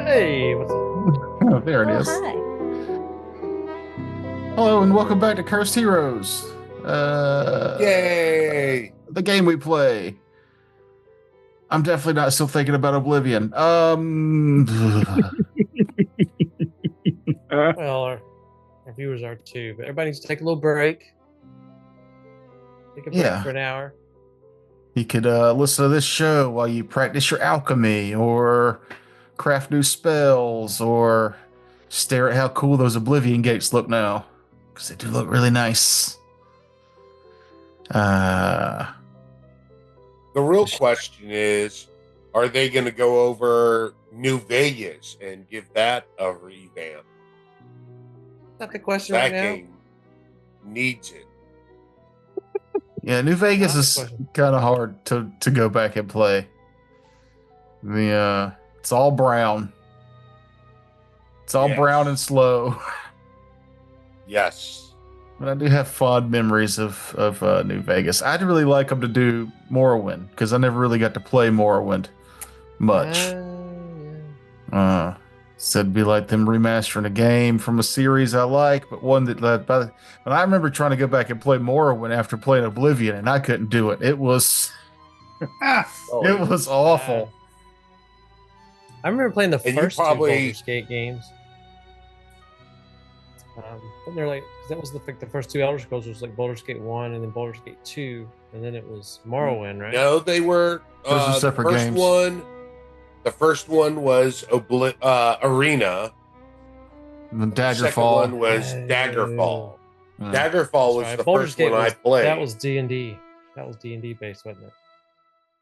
Hey, what's up? Oh, there it Oh, is. hi. Hello and welcome back to Cursed Heroes. Yay! The game we play. I'm definitely not still thinking about Oblivion. Well, our viewers are too, but everybody needs to take a little break. Take a break Yeah. for an hour. You could listen to this show while you practice your alchemy or craft new spells or stare at how cool those Oblivion gates look now. Because they do look really nice. The real question is, are they going to go over New Vegas and give that a revamp? Is that the question That right now? game needs it. Yeah, New Vegas That's is the question. kind of hard to go back and play. It's all brown. It's all Yes. brown and slow. Yes. But I do have fond memories of New Vegas. I'd really like them to do Morrowind because I never really got to play Morrowind much. Yeah. So it'd be like them remastering a game from a series I like, but one that but I remember trying to go back and play Morrowind after playing Oblivion, and I couldn't do it. It was Oh, it was awful. I remember playing the And you first two probably- Baldur's Gate games. But they're like, 'cause that was the first two Elder Scrolls was like Baldur's Gate 1 and then Baldur's Gate 2, and then it was Morrowind, right? No, they were. Those are separate games. The first one was Arena. And The second Daggerfall. one was Oh. Daggerfall. Yeah. Daggerfall was Sorry, the Baldur's first Gate one I was- played. That was D&D. That was D&D based, wasn't it?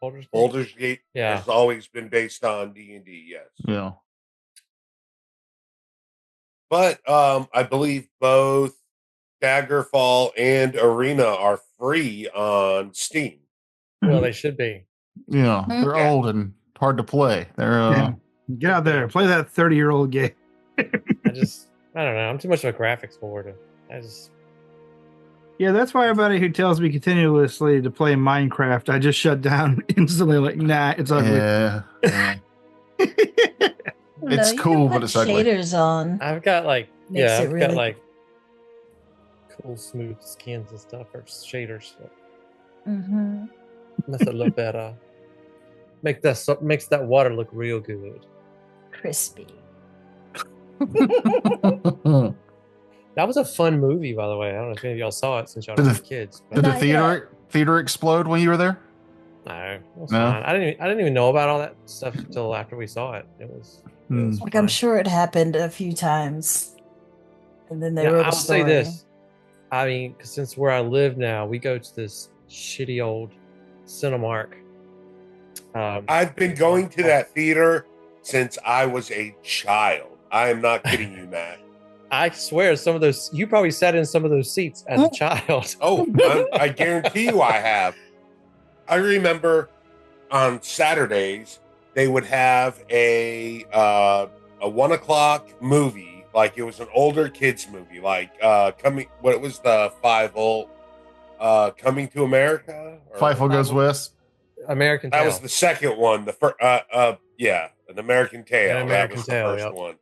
Baldur's Gate? Baldur's Gate Yeah. has always been based on D&D, yes. Yeah. But I believe both Daggerfall and Arena are free on Steam. Well, they should be. Yeah. They're Yeah. old and hard to play. They're Yeah. Get out there, play that 30-year-old game. I don't know. I'm too much of a graphics whore. Yeah, that's why everybody who tells me continuously to play Minecraft, I just shut down instantly. Like, nah, it's ugly. yeah. Yeah. No, It's you can cool, put but it's ugly. shaders on. I've got like, Makes yeah, it I've really- got like cool smooth skins and stuff or shaders. That Mm-hmm. makes it look better. Makes that water look real good. Crispy. That was a fun movie, by the way. I don't know if any of y'all saw it since y'all Did were the- kids. Did the Not yet. theater explode when you were there? No, it was No? fine. I didn't even know about all that stuff until after we saw it. It was Like, I'm fine. sure it happened a few times. And then they Yeah, wrote a I'll say story. this. I mean, 'cause since where I live now, we go to this shitty old Cinemark. I've been going to that theater since I was a child. I am not kidding you, Matt. I swear, some of those you probably sat in some of those seats as a child. Oh, I guarantee you I have. I remember on Saturdays they would have a 1 o'clock movie, like it was an older kids movie, like what was the 5-volt Coming to America? Or Fifo Goes West. American That Tail. was the second one. The first, An American Tale. An American that was Tail, the first yep. one.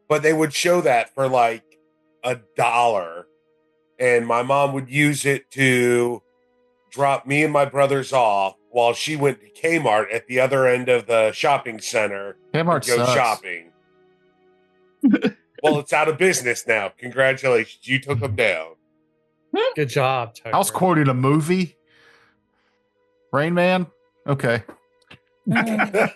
But they would show that for like $1, and my mom would use it to drop me and my brothers off while she went to Kmart at the other end of the shopping center Kmart to go sucks. shopping. Well, it's out of business now. Congratulations, you took them down. Good job, Tucker. I was quoting a movie. Rain Man? Okay. Mhm.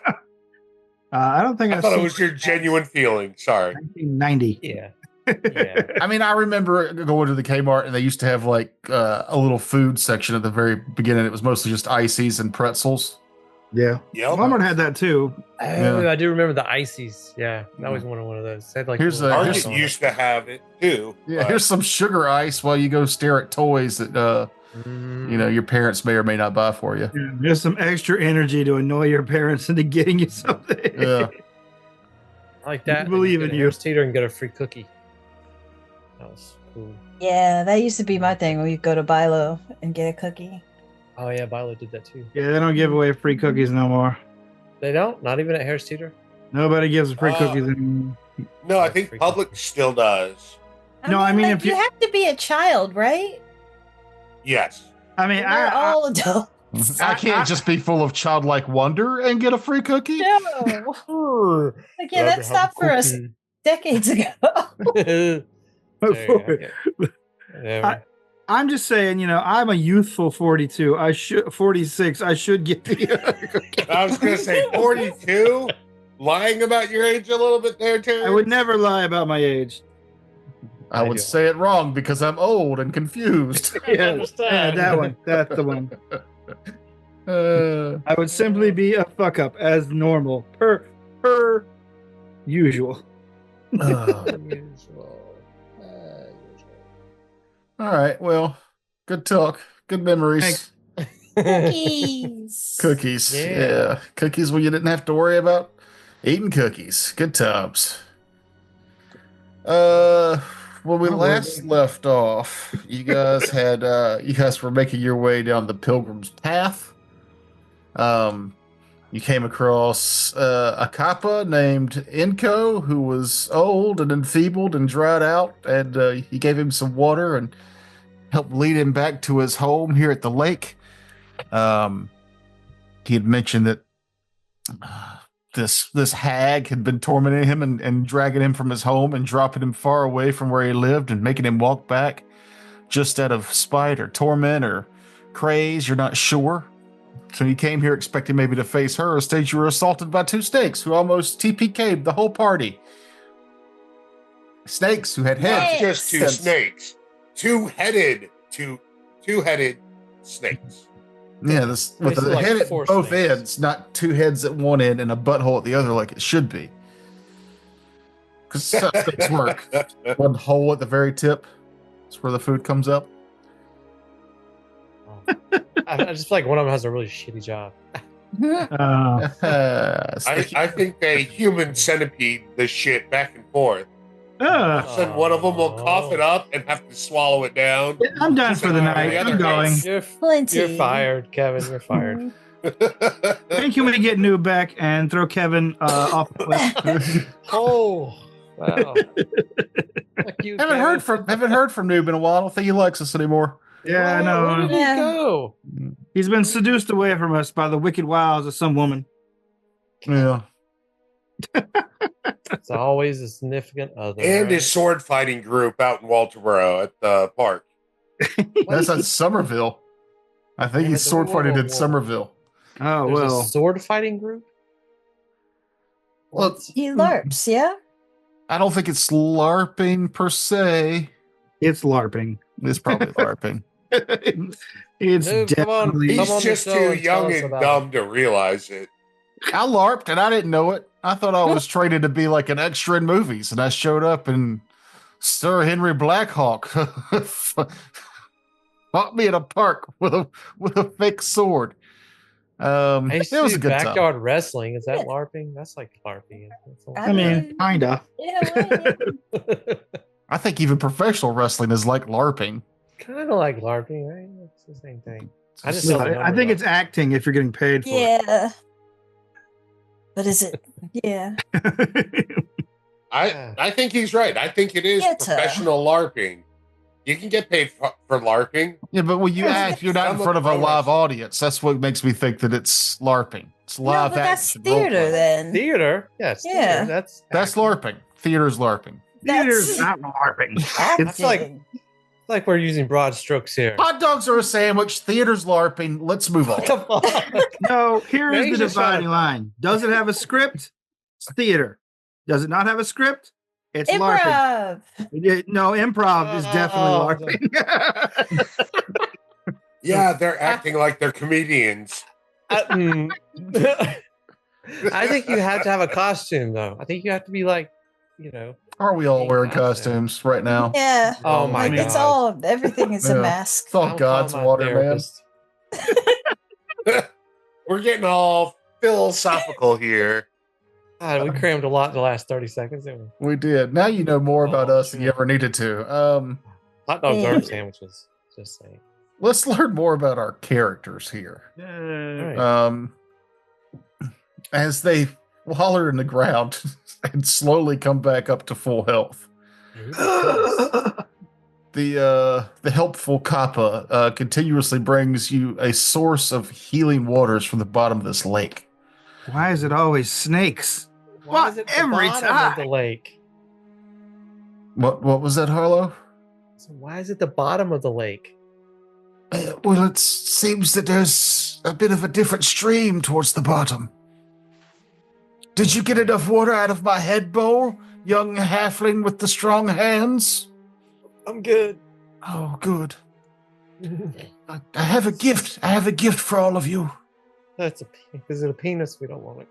I don't think I I've thought it seen was your genuine feeling. Sorry. 1990. Yeah. Yeah. I mean, I remember going to the Kmart and they used to have like a little food section at the very beginning. It was mostly just ices and pretzels. Yeah. Yep. Walmart had that too. Oh, Yeah. I do remember the ices. Yeah, I always wanted one of those. It had like Here's little a- ice Target on it. used to have it too. Yeah, but- here's some sugar ice while you go stare at toys at you know, your parents may or may not buy for you. Yeah, there's some extra energy to annoy your parents into getting you something. Yeah. I like that. We believe And in you. you. Harris Teeter and get a free cookie. That was cool. Yeah, that used to be my thing. When you go to Bilo and get a cookie. Oh yeah, Bilo did that too. Yeah, they don't give away free cookies no more. They don't? Not even at Harris Teeter? Nobody gives free cookies anymore. No, I think Publix still does. No, I mean, like, if you- have to be a child, right? Yes. I mean, We're all adults. I can't just be full of childlike wonder and get a free cookie. No. Like, yeah, that stopped for us decades ago. I'm just saying, you know, I'm a youthful 42. 46. I should get the. I was going to say 42. Lying about your age a little bit there, Terry. I would never lie about my age. I would say it wrong because I'm old and confused. Yeah, that one. That's the one. I would simply be a fuck up as normal, per usual. All right. Well, good talk. Good memories. Cookies. Cookies. Yeah. Cookies when you didn't have to worry about eating cookies. Good times. When we last left off, you guys had you guys were making your way down the Pilgrim's Path. You came across a kappa named Inko, who was old and enfeebled and dried out, and you gave him some water and helped lead him back to his home here at the lake. He had mentioned that this hag had been tormenting him and dragging him from his home and dropping him far away from where he lived and making him walk back just out of spite or torment or craze. You're not sure. So you came here expecting maybe to face her. Instead, you were assaulted by two snakes who almost TPK'd the whole party. Snakes who had heads. Not just two snakes. Two-headed snakes. Yeah, this with a head at both ends, not two heads at one end and a butthole at the other like it should be. Because snakes work. One hole at the very tip. That's where the food comes up. I just feel like one of them has a really shitty job. I think they human centipede this shit back and forth. So one of them will cough it up and have to swallow it down. I'm done for the night. I'm going. You're fired, Kevin. You're fired. Thank you when you get Noob back and throw Kevin off the cliff. Oh, wow. You, haven't heard from Noob in a while. I don't think he likes us anymore. Yeah, I know. Where did he go? He's been seduced away from us by the wicked wiles of some woman. Yeah. It's always a significant other. And his sword fighting group out in Walterboro at the park. That's at Somerville. I think he's sword fighting in Somerville. Oh, There's well. a sword fighting group? Well, He LARPs, yeah? I don't think it's LARPing per se. It's LARPing. It's probably LARPing. It's Dude, definitely. He's just too young and dumb to realize it. I LARPed and I didn't know it. I thought I was trained to be like an extra in movies, and I showed up and Sir Henry Blackhawk fought me in a park with a fake sword. I used It to was do a good backyard time. wrestling. Is that LARPing? That's like LARPing. I mean, kinda. I think even professional wrestling is like LARPing. Kind of like LARPing, right? It's the same thing. I just No, know the I number, think though. it's acting if you're getting paid for Yeah. But is it? Yeah. it. I think he's right. I think it is professional LARPing. You can get paid for LARPing. Yeah, but when you act, you're not in front of a live audience. That's what makes me think that it's LARPing. It's live No, but that's action. theater role-play. then. Theater? Yes. Yeah. Theater. That's LARPing. Theater's LARPing. Theater's not LARPing. It's like we're using broad strokes here. Hot dogs are a sandwich. Theater's LARPing. Let's move on. Come on. No, here is the Major dividing shot. line. Does it have a script? It's theater. Does it not have a script? It's LARPing. Improv. No, improv is definitely LARPing. Yeah, they're acting like they're comedians. I think you have to have a costume, though. I think you have to be like, Are we all Hey, wearing costume. costumes right now? Yeah. Oh my Like it's God. all everything is a Yeah. mask. It's all I'll God's call my water, therapist. We're getting all philosophical here. God, we crammed a lot in the last 30 seconds, didn't we? We did. Now you know more about Oh, us than you shit. ever needed to. Hot dogs Hey. are sandwiches. Just saying. Let's learn more about our characters here. All right. As they waller in the ground and slowly come back up to full health. The helpful Kappa continuously brings you a source of healing waters from the bottom of this lake. Why is it always snakes? Why is it the Every bottom time. of the lake? What was that, Harlow? So why is it the bottom of the lake? Well, it seems that there's a bit of a different stream towards the bottom. Did you get enough water out of my head bowl, young halfling with the strong hands? I'm good. Oh, good. I have a gift. I have a gift for all of you. Is it a penis? We don't want it.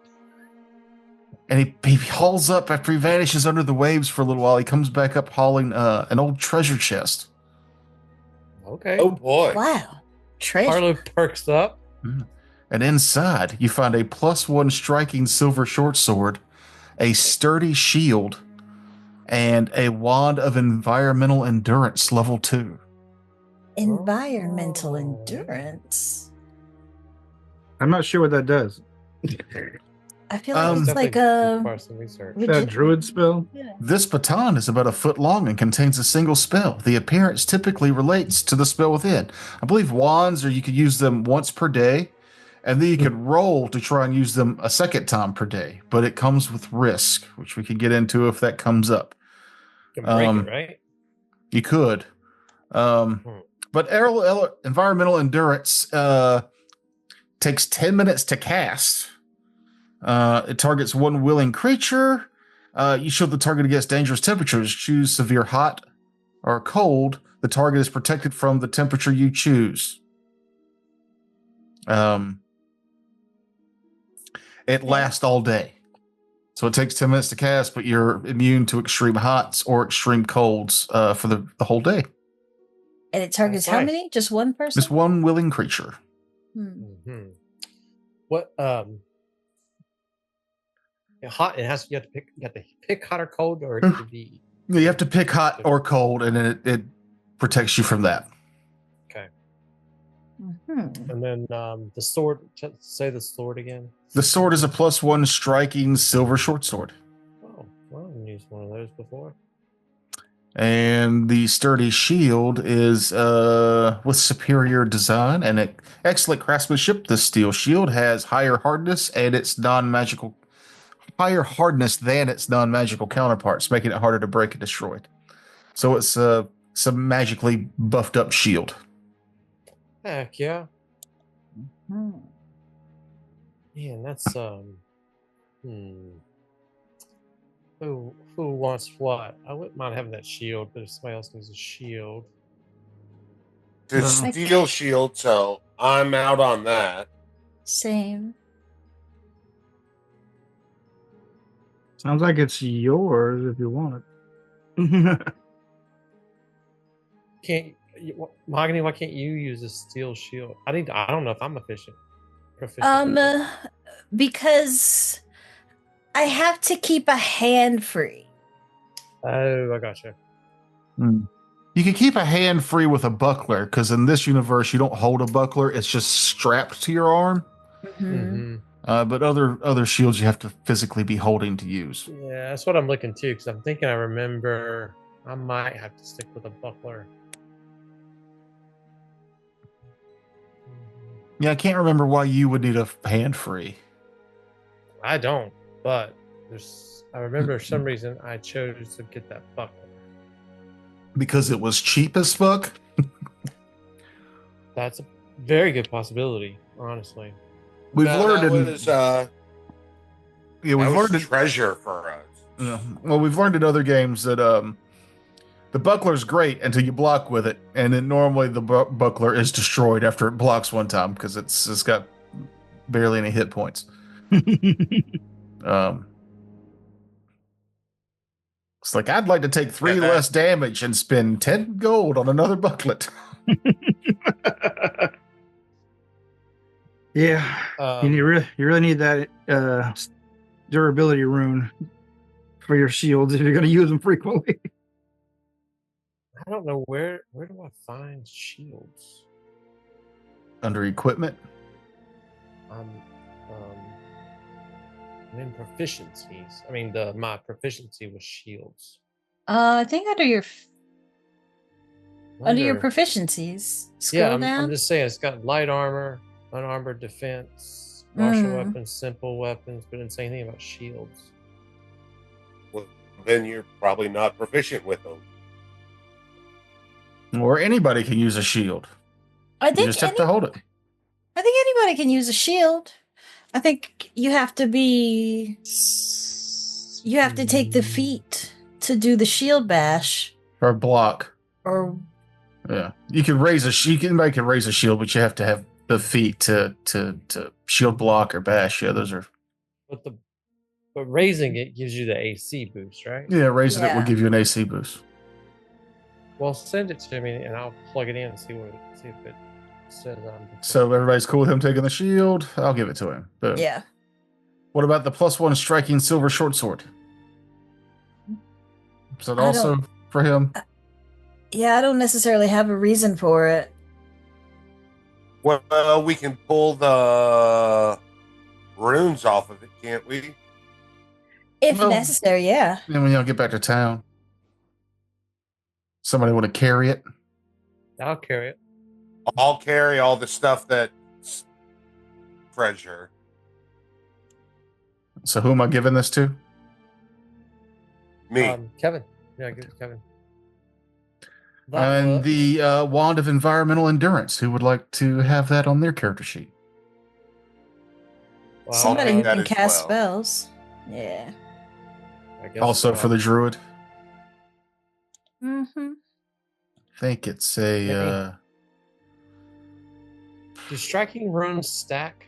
And he hauls up after he vanishes under the waves for a little while. He comes back up hauling an old treasure chest. Okay. Oh boy. Wow. Treasure. Harlow perks up. And inside, you find a +1 striking silver short sword, a sturdy shield, and a wand of environmental endurance level 2. Environmental Oh. endurance. I'm not sure what that does. I feel like it's Definitely like a require some research. That druid spell? This baton is about a foot long and contains a single spell. The appearance typically relates to the spell within. I believe wands, or you could use them once per day, and then you could roll to try and use them a second time per day. But it comes with risk, which we could get into if that comes up. You can break it, right? You could. But environmental endurance takes 10 minutes to cast. It targets one willing creature. You shield the target against dangerous temperatures. Choose severe hot or cold. The target is protected from the temperature you choose. It lasts all day. So it takes 10 minutes to cast, but you're immune to extreme hots or extreme colds for the whole day. And it targets That's how nice. many? Just one person? Just one willing creature. Mm-hmm. What? Hot. You have to pick hot or cold, or it could be. You have to pick hot or cold, and then it protects you from that. Okay. Hmm. And then the sword. Say the sword again. The sword is a +1 striking silver short sword. Oh, well, I haven't used one of those before. And the sturdy shield is with superior design and excellent craftsmanship. The steel shield has higher hardness and its higher hardness than its non-magical counterparts, making it harder to break and destroy. So it's some magically buffed up shield. Heck yeah. Hmm. Man, that's Who wants what? I wouldn't mind having that shield, but if somebody else needs a shield. The steel shield, so I'm out on that. Same. Sounds like it's yours if you want it. Mahogany, why can't you use a steel shield? I don't know if I'm proficient. Because I have to keep a hand free. Oh, I gotcha. You can keep a hand free with a buckler, because in this universe you don't hold a buckler; it's just strapped to your arm. Mm-hmm. But other shields you have to physically be holding to use. Yeah, that's what I'm looking to, because I'm thinking I remember I might have to stick with a buckler. Yeah, I can't remember why you would need a hand free. I don't, but I remember for some reason I chose to get that buckler. Because it was cheap as fuck? That's a very good possibility, honestly. We've learned we've learned treasure for us. Well, we've learned in other games that the buckler's great until you block with it, and then normally the buckler is destroyed after it blocks one time because it's got barely any hit points. It's like, I'd like to take 3 Yeah, less damage and spend 10 gold on another bucklet. Yeah. You really need that durability rune for your shields if you're going to use them frequently. I don't know where do I find shields? Under equipment? I'm in proficiencies. I mean, my proficiency was shields. I think under your proficiencies. Scroll down. I'm just saying it's got light armor, unarmored defense, martial weapons, simple weapons, but it didn't say anything about shields. Well, then you're probably not proficient with them. Or anybody can use a shield. I think you just have to hold it. I think anybody can use a shield. I think you have to take the feat to do the shield bash. Or block. Or yeah. You can raise anybody can raise a shield, but you have to have the feat to shield block or bash. Yeah, those are but raising it gives you the AC boost, right? Yeah, raising it will give you an AC boost. Well, send it to me and I'll plug it in and see if it says So everybody's cool with him taking the shield. I'll give it to him. Boom. Yeah. What about the +1 striking silver short sword? Is that also for him? Yeah, I don't necessarily have a reason for it. Well, we can pull the runes off of it, can't we? If necessary, yeah. Then when y'all get back to town, somebody want to carry it? I'll carry it. I'll carry all the stuff that's treasure. So who am I giving this to? Me. Kevin. Yeah, give it to Kevin. And the Wand of Environmental Endurance. Who would like to have that on their character sheet? Well, somebody who can cast spells. Yeah. I guess also for the druid. Mm-hmm. I think it's a. Do striking runes stack?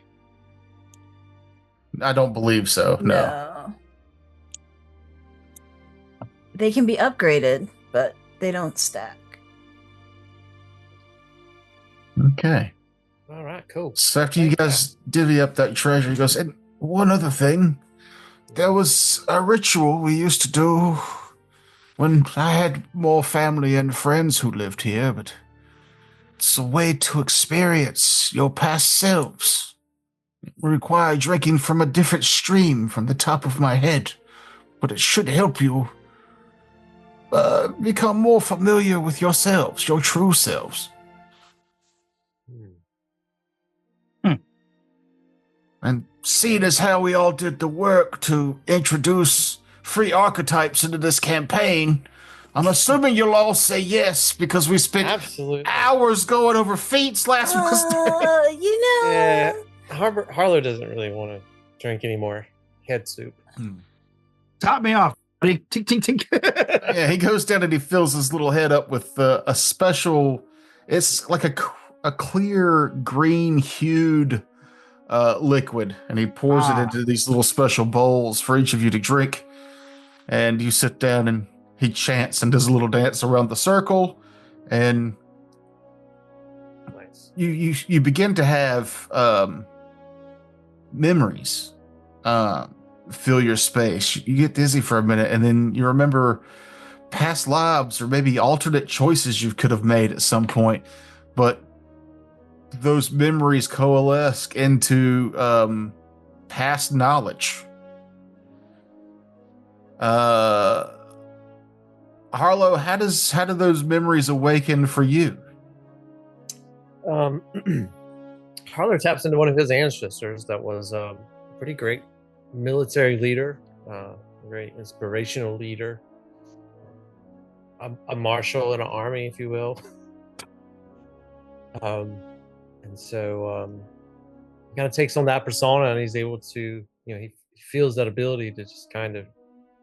I don't believe so. No. They can be upgraded, but they don't stack. Okay. All right, cool. So after you guys divvy up that treasure, he goes, and one other thing. There was a ritual we used to do when I had more family and friends who lived here, but it's a way to experience your past selves. It will require drinking from a different stream from the top of my head, but it should help you become more familiar with yourselves, your true selves. And seeing as how we all did the work to introduce free archetypes into this campaign, I'm assuming you'll all say yes because we spent hours going over feats last Wednesday. Yeah, Harlow doesn't really want to drink anymore. Head soup. Top me off. Tink, tink, tink. Yeah, he goes down and he fills his little head up with a special. It's like a clear green hued liquid, and he pours it into these little special bowls for each of you to drink. And you sit down and he chants and does a little dance around the circle, and nice. You begin to have memories fill your space. You get dizzy for a minute, and then you remember past lives or maybe alternate choices you could have made at some point, but those memories coalesce into past knowledge. Harlow, how do those memories awaken for you? Harlow taps into one of his ancestors that was a pretty great military leader, a very inspirational leader, a marshal in an army, if you will. And so he kind of takes on that persona, and he's able to, he feels that ability to just kind of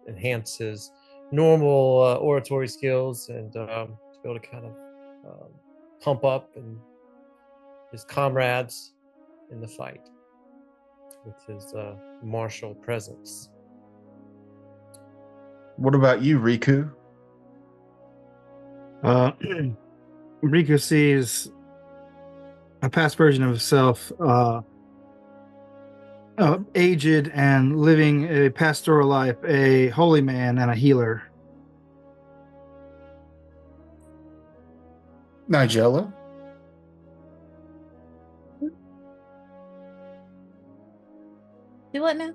enhance his normal oratory skills and to be able to kind of pump up and his comrades in the fight with his martial presence. What about you, Riku? Riku sees a past version of himself, aged and living a pastoral life, a holy man and a healer. Nigella? Do what now?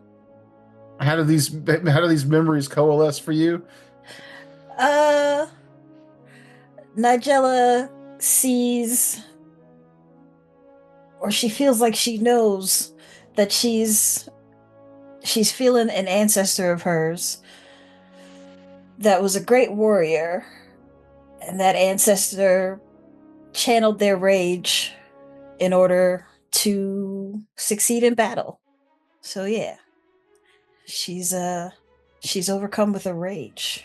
How do these memories coalesce for you? Nigella sees, or she feels like she knows that she's feeling an ancestor of hers that was a great warrior, and that ancestor channeled their rage in order to succeed in battle. So yeah, she's overcome with a rage.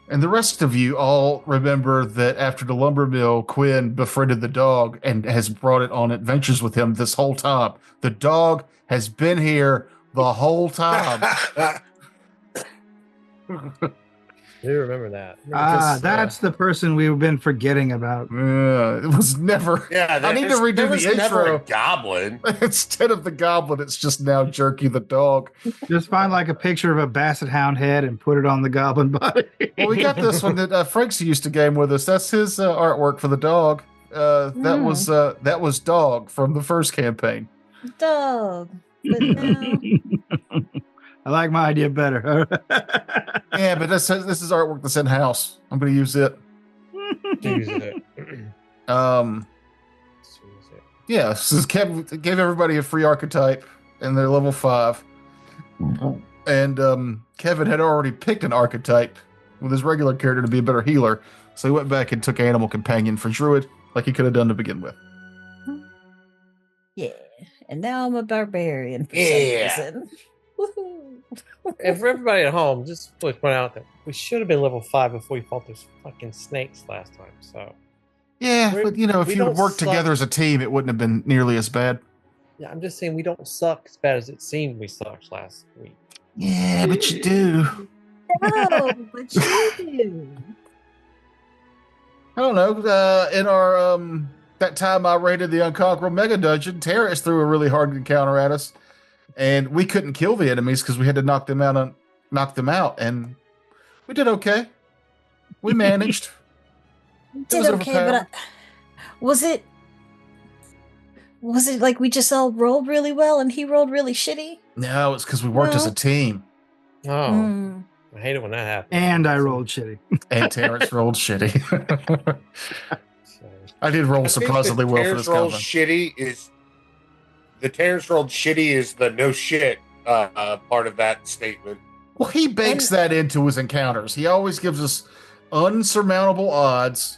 And the rest of you all remember that after the lumber mill, Quinn befriended the dog and has brought it on adventures with him this whole time. The dog has been here the whole time. I do remember that. That's the person we've been forgetting about. It was never. Yeah, I need to redo the never intro. a goblin. Instead of the goblin, it's just now Jerky the dog. Just find like a picture of a basset hound head and put it on the goblin body. Well, we got this one that Frank's used to game with us. That's his artwork for the dog. That was Dog from the first campaign. Dog. But now... I like my idea better. Yeah, but this is artwork that's in house. I'm going to use it. Use it. Yeah, so Kev gave everybody a free archetype, and they're level 5. And Kevin had already picked an archetype with his regular character to be a better healer, so he went back and took Animal Companion for Druid, like he could have done to begin with. Yeah, and now I'm a barbarian for some reason. Woohoo! And for everybody at home, just to point out that we should have been level 5 before we fought those fucking snakes last time. So yeah, but if you had worked together as a team, it wouldn't have been nearly as bad. Yeah, I'm just saying we don't suck as bad as it seemed we sucked last week. Yeah, but you do. No, but you do. I don't know. In our that time I raided the Unconquerable Mega Dungeon, Terrace threw a really hard encounter at us. And we couldn't kill the enemies because we had to knock them out, and we did okay. We managed. Did okay, but was it like we just all rolled really well and he rolled really shitty? No, it's because we worked as a team. Oh, I hate it when that happens. And I rolled shitty. And Terrence rolled shitty. I did roll surprisingly well for this combat. The Terrence rolled shitty is the no shit part of that statement. Well, he bakes that into his encounters. He always gives us unsurmountable odds,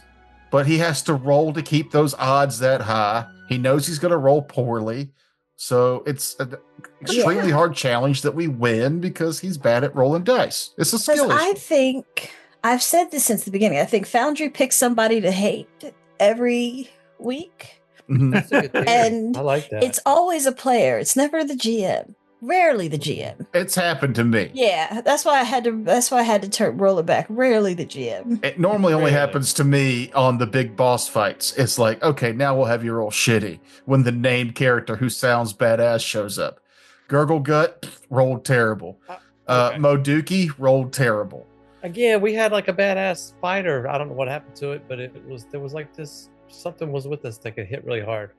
but he has to roll to keep those odds that high. He knows he's going to roll poorly. So it's an extremely hard challenge that we win because he's bad at rolling dice. It's a skill issue. I think, I've said this since the beginning, I think Foundry picks somebody to hate every week. That's a good theory. And I like that. It's always a player. It's never the GM. Rarely the GM. It's happened to me. Yeah, that's why I had to roll it back. Rarely the GM. It normally only happens to me on the big boss fights. It's like, okay, now we'll have you roll shitty when the named character who sounds badass shows up. Gurgle Gut rolled terrible. Moduki rolled terrible. Again, we had like a badass fighter. I don't know what happened to it, but there was like this. Something was with us that could hit really hard.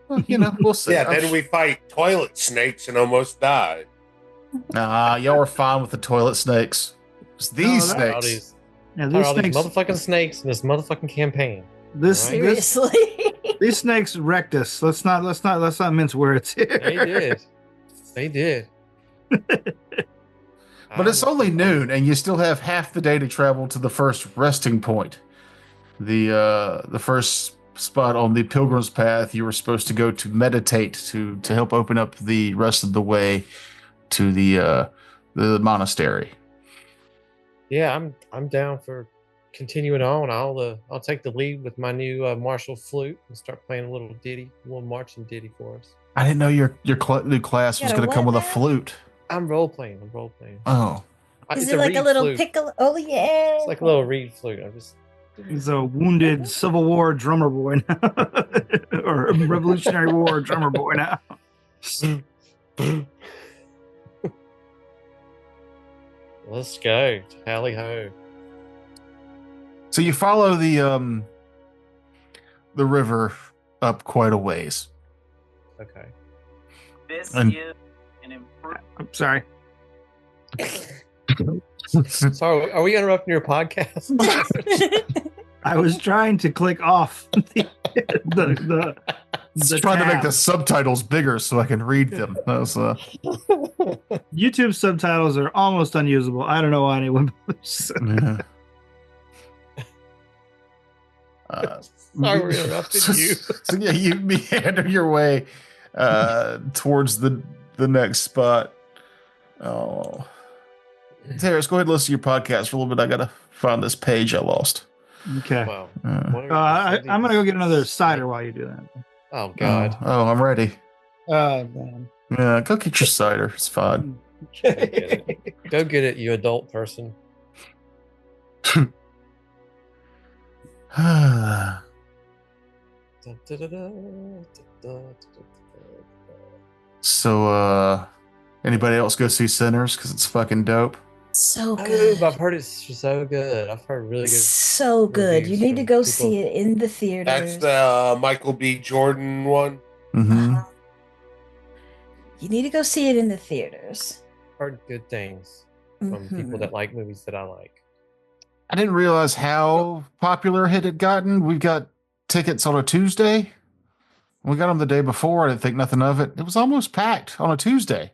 Well, we'll see. Yeah, then we fight toilet snakes and almost died. Nah, y'all were fine with the toilet snakes. It's these snakes. These motherfucking snakes in this motherfucking campaign. Seriously. These snakes wrecked us. Let's not mince words here. They did. But it's only noon, and you still have half the day to travel to the first resting point. The first spot on the Pilgrim's Path you were supposed to go to meditate to help open up the rest of the way to the monastery. Yeah, I'm down for continuing on. I'll take the lead with my new martial flute and start playing a little marching ditty for us. I didn't know your new class was going to come with a flute. I'm role playing. I'm role playing. Oh. Is It's it like a reed little flute. piccolo? Oh yeah. It's like a little reed flute. I'm just. He's a wounded Civil War drummer boy now, or a Revolutionary War drummer boy now. Let's go. Tally ho. So you follow the river up quite a ways. Okay. This And- is an improvement. I'm sorry. Sorry, are we interrupting your podcast? I was trying to click off the Just trying to make tab. the subtitles bigger so I can read them. That was, YouTube subtitles are almost unusable. I don't know why anyone. yeah. Sorry, we interrupted you. So yeah, you meander your way towards the next spot. Oh, Terrace, go ahead and listen to your podcast for a little bit. I gotta find this page I lost. Okay. Wow. I'm gonna go get another cider while you do that. Oh God. Oh, I'm ready. Man. Yeah, go get your cider. It's fine. Go get it, you adult person. So, anybody else go see Sinners? Because it's fucking dope. So Oh, good. I've heard it's so good. I've heard really good. So good. You reviews need to from go people. see it in the theaters. That's the Michael B. Jordan one. Mm-hmm. You need to go see it in the theaters. Heard good things from people Mhm. that like movies that I like. I didn't realize how popular it had gotten. We got tickets on a Tuesday. We got them the day before. I didn't think nothing of it. It was almost packed on a Tuesday.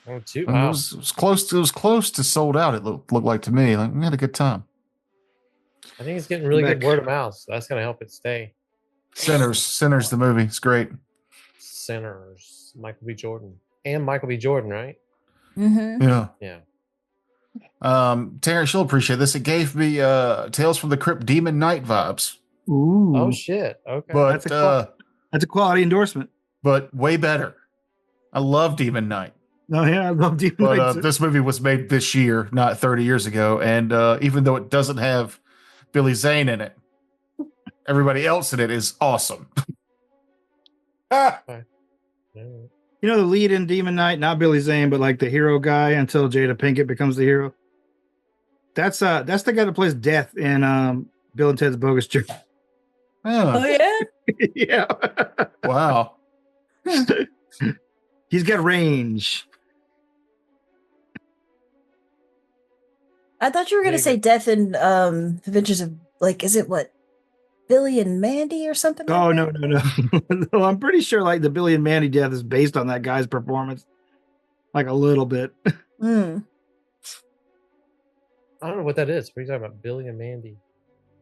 Oh, too. I mean, Wow. it was close. It was close to sold out. It looked like to me. Like we had a good time. I think it's getting really good Back. word of mouth. So that's gonna help it stay. Sinners, the movie. It's great. Sinners. Michael B. Jordan and Michael B. Jordan, right? Mhm. Yeah. Yeah. Terrence, you'll appreciate this. It gave me Tales from the Crypt Demon Knight vibes, Ooh, Oh shit. Okay. but that's a quality endorsement. but way better. I love Demon Knight. No, yeah, I love Demon But Knights. this movie was made this year, not 30 years ago. And even though it doesn't have Billy Zane in it, everybody else in it is awesome. Ah, Yeah. You know the lead in Demon Knight, not Billy Zane, but like the hero guy until Jada Pinkett becomes the hero. That's the guy that plays Death in Bill and Ted's Bogus Journey. Oh Yeah. yeah. Yeah, Wow. he's got range. I thought you were There gonna you say go. Death in Adventures of, like, is it what, Billy and Mandy or something? like Oh that? no. No, I'm pretty sure like the Billy and Mandy death is based on that guy's performance, like a little bit. Mm. I don't know what that is. What are you talking about? Billy and Mandy.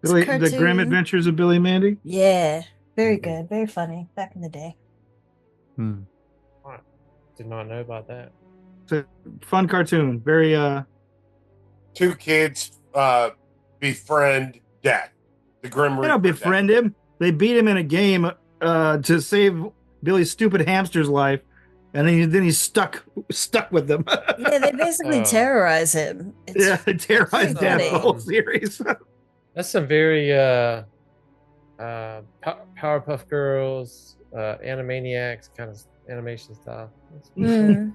It's a Billy, the Grim cartoon. Adventures of Billy and Mandy. Yeah, very Mhm. good, very funny. Back in the day. Hmm. Did not know about that. It's a fun cartoon. Very two kids befriend Death. The Grim they Reaper. don't befriend him. They beat him in a game to save Billy's stupid hamster's life, and then he's stuck with them. Yeah, they basically Oh. terrorize him. It's, Yeah, they terrorize That's Death the funny. whole series. That's some very Powerpuff Girls, Animaniacs kind of animation style. That's Mm.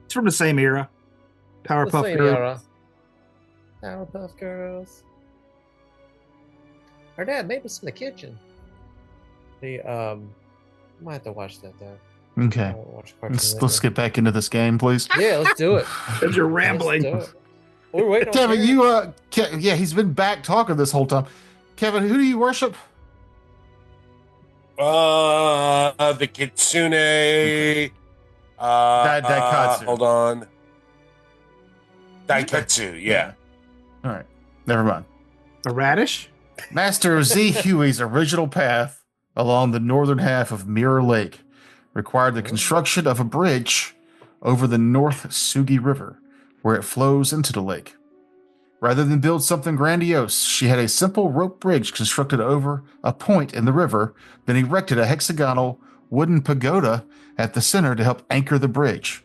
It's from the same era. the Powerpuff same Girls. era. Powerpuff Girls. Our dad made us in the kitchen. The I might have to watch that though. I Okay. won't watch cartoons Let's lately. get back into this game, please. Yeah, let's do it. As you're Let's rambling. do it. We're waiting on Kevin, Aaron. yeah, he's been back talking this whole time. Kevin, who do you worship? The Kitsune. Daikatsu. Hold on. Daikatsu, yeah. All right, never mind. A radish? Master Z. Huey's original path along the northern half of Mirror Lake required the construction of a bridge over the North Sugi River, where it flows into the lake. Rather than build something grandiose, she had a simple rope bridge constructed over a point in the river, then erected a hexagonal wooden pagoda at the center to help anchor the bridge.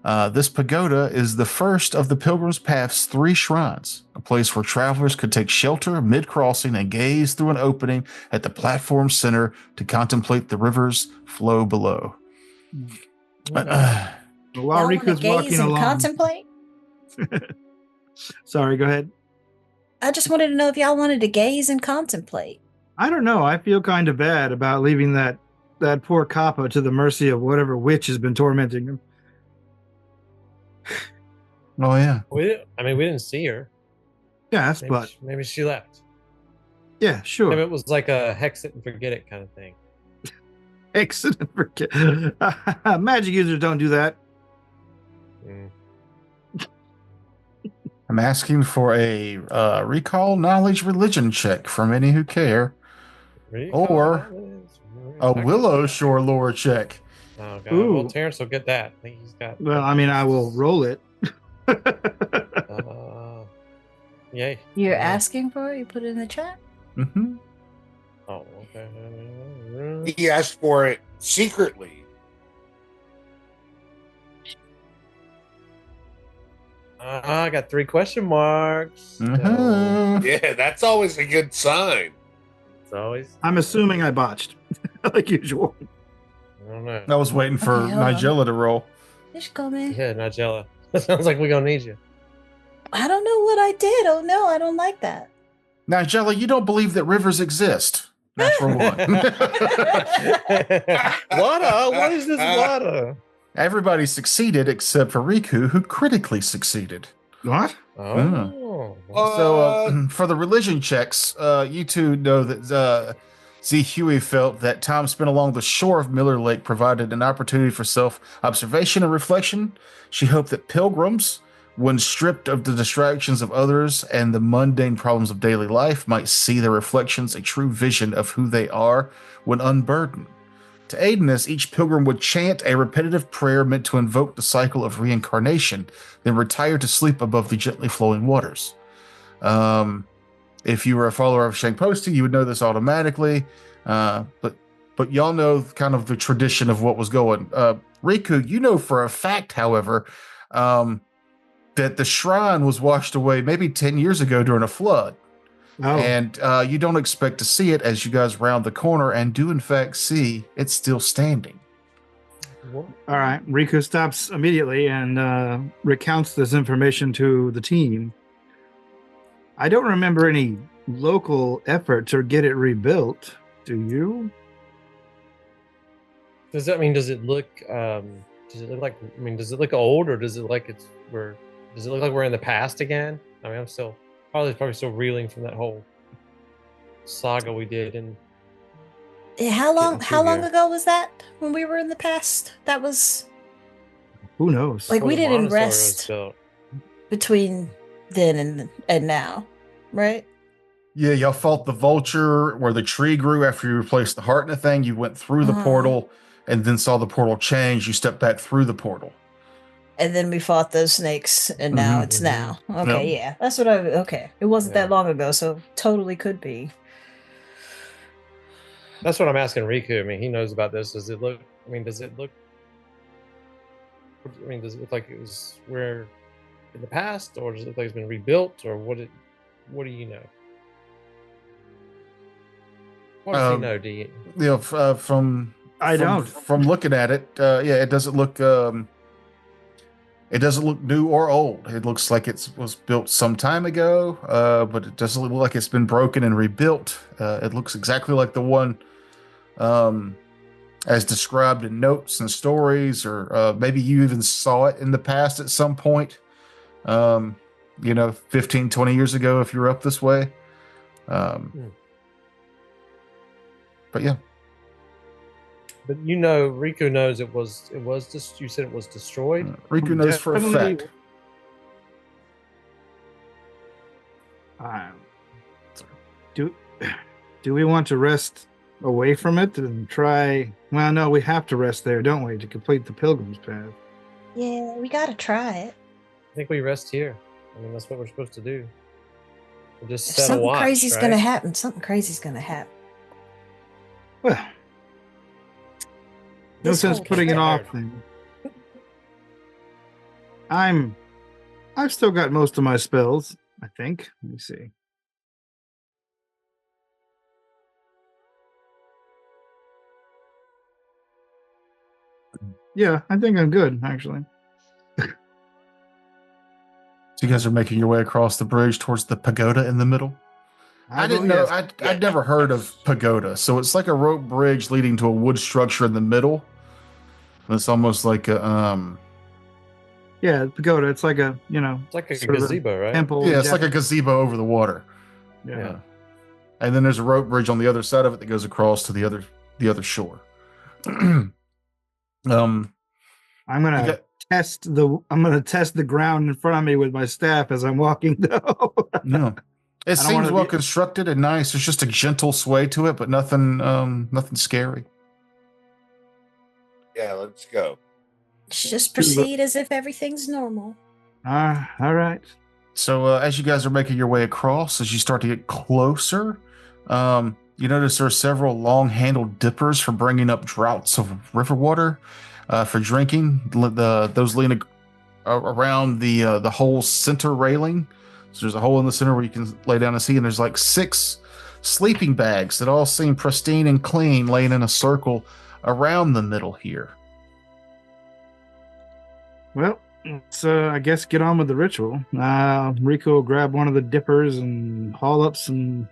This pagoda is the first of the Pilgrim's Path's 3 shrines, a place where travelers could take shelter mid-crossing and gaze through an opening at the platform center to contemplate the river's flow below. While Y'all want to Riku's gaze walking and along. contemplate? Sorry, go ahead. I just wanted to know if y'all wanted to gaze and contemplate. I don't know. I feel kind of bad about leaving that poor Kappa to the mercy of whatever witch has been tormenting him. Oh, yeah. We didn't see her. Yes, Maybe, but maybe she left. yeah, sure. Maybe it was like a hex it and forget it kind of thing. Exit and forget. Magic users don't do that. Mm. I'm asking for a recall knowledge religion check from any who care. Or a Willow Shore lore check. Oh god. Ooh. Well, Terrence will get that. I think he's got. Well, I mean, I will roll it. Yay. You're asking for it? You put it in the chat? Mm-hmm. Oh, okay. He asked for it secretly. I got 3 question marks. Mm-hmm. Yeah, that's always a good sign. It's always. I'm assuming I botched, like usual. I don't know. I was waiting for Okay, hold on. Nigella to roll. Just go, man. Yeah, Nigella. That sounds like we're gonna need you. I don't know what I did. Oh no, I don't like that. Nigella, you don't believe that rivers exist. Natural one. Water? What is this water? Everybody succeeded except for Riku, who critically succeeded. What? Oh. So, for the religion checks, you two know that Z. Huey felt that time spent along the shore of Miller Lake provided an opportunity for self-observation and reflection. She hoped that pilgrims, when stripped of the distractions of others and the mundane problems of daily life, might see their reflections a true vision of who they are when unburdened. To aid in this, each pilgrim would chant a repetitive prayer meant to invoke the cycle of reincarnation, then retire to sleep above the gently flowing waters. If you were a follower of Shang Posty, you would know this automatically, but y'all know kind of the tradition of what was going. Riku, you know for a fact, however, that the shrine was washed away maybe 10 years ago during a flood. Oh, And you don't expect to see it as you guys round the corner and do in fact see it's still standing. all right. Riku stops immediately and recounts this information to the team. I don't remember any local effort to get it rebuilt. Do you? Does that mean? Does it look like? I mean, does it look old, or does it like Does it look like we're in the past again? I mean, I'm still probably still reeling from that whole saga we did. And Yeah, how long Getting through here. ago was that when we were in the past? That was Who knows? like we the didn't monastery was rest built. between then and now, right? Yeah, y'all fought the vulture where the tree grew after you replaced the heart in the thing. You went through the portal and then saw the portal change. You stepped back through the portal. And then we fought those snakes, and now Mhm, it's mhm. now. Okay, yeah, that's what I. Okay, it wasn't Yeah. that long ago, so totally could be. That's what I'm asking Riku. I mean, he knows about this. Does it look? I mean, does it look? I mean, does it look like it was where in the past, or does it look like it's been rebuilt, or what? What do you know? What does he know? Do you? You know, from I don't. From looking at it, yeah, it doesn't look. It doesn't look new or old. It looks like it was built some time ago, but it doesn't look like it's been broken and rebuilt. It looks exactly like the one as described in notes and stories, or maybe you even saw it in the past at some point, 15, 20 years ago if you were up this way. But yeah. But you know, Riku knows it was just. You said it was destroyed. Riku knows for a Definitely. fact. Do we want to rest away from it and try? Well, no, we have to rest there, don't we, to complete the Pilgrim's Path? Yeah, we gotta try it. I think we rest here. I mean, that's what we're supposed to do. We'll just If set a something watch, crazy's right? gonna happen, something crazy's gonna happen. Well, no This sense whole putting it trip. off then. I've still got most of my spells, I think. Let me see. Yeah, I think I'm good, actually. So you guys are making your way across the bridge towards the pagoda in the middle? I didn't know. Yes. I'd never heard of pagoda. So it's like a rope bridge leading to a wood structure in the middle. It's almost like a Yeah, pagoda. It's like a, It's like a sort of a gazebo, right? temple. yeah, it's like a gazebo over the water. Yeah. And then there's a rope bridge on the other side of it that goes across to the other shore. I'm gonna test the ground in front of me with my staff as I'm walking though. No. It don't wanna seems well be- constructed and nice. There's just a gentle sway to it, but nothing scary. Yeah, let's go. Just proceed as if everything's normal. All right. So as you guys are making your way across, as you start to get closer, you notice there are several long-handled dippers for bringing up draughts of river water for drinking. Those lean around the whole center railing. So there's a hole in the center where you can lay down and see, and there's like 6 sleeping bags that all seem pristine and clean, laying in a circle around the middle here. Well, let's I guess get on with the ritual. Rico will grab one of the dippers and haul up some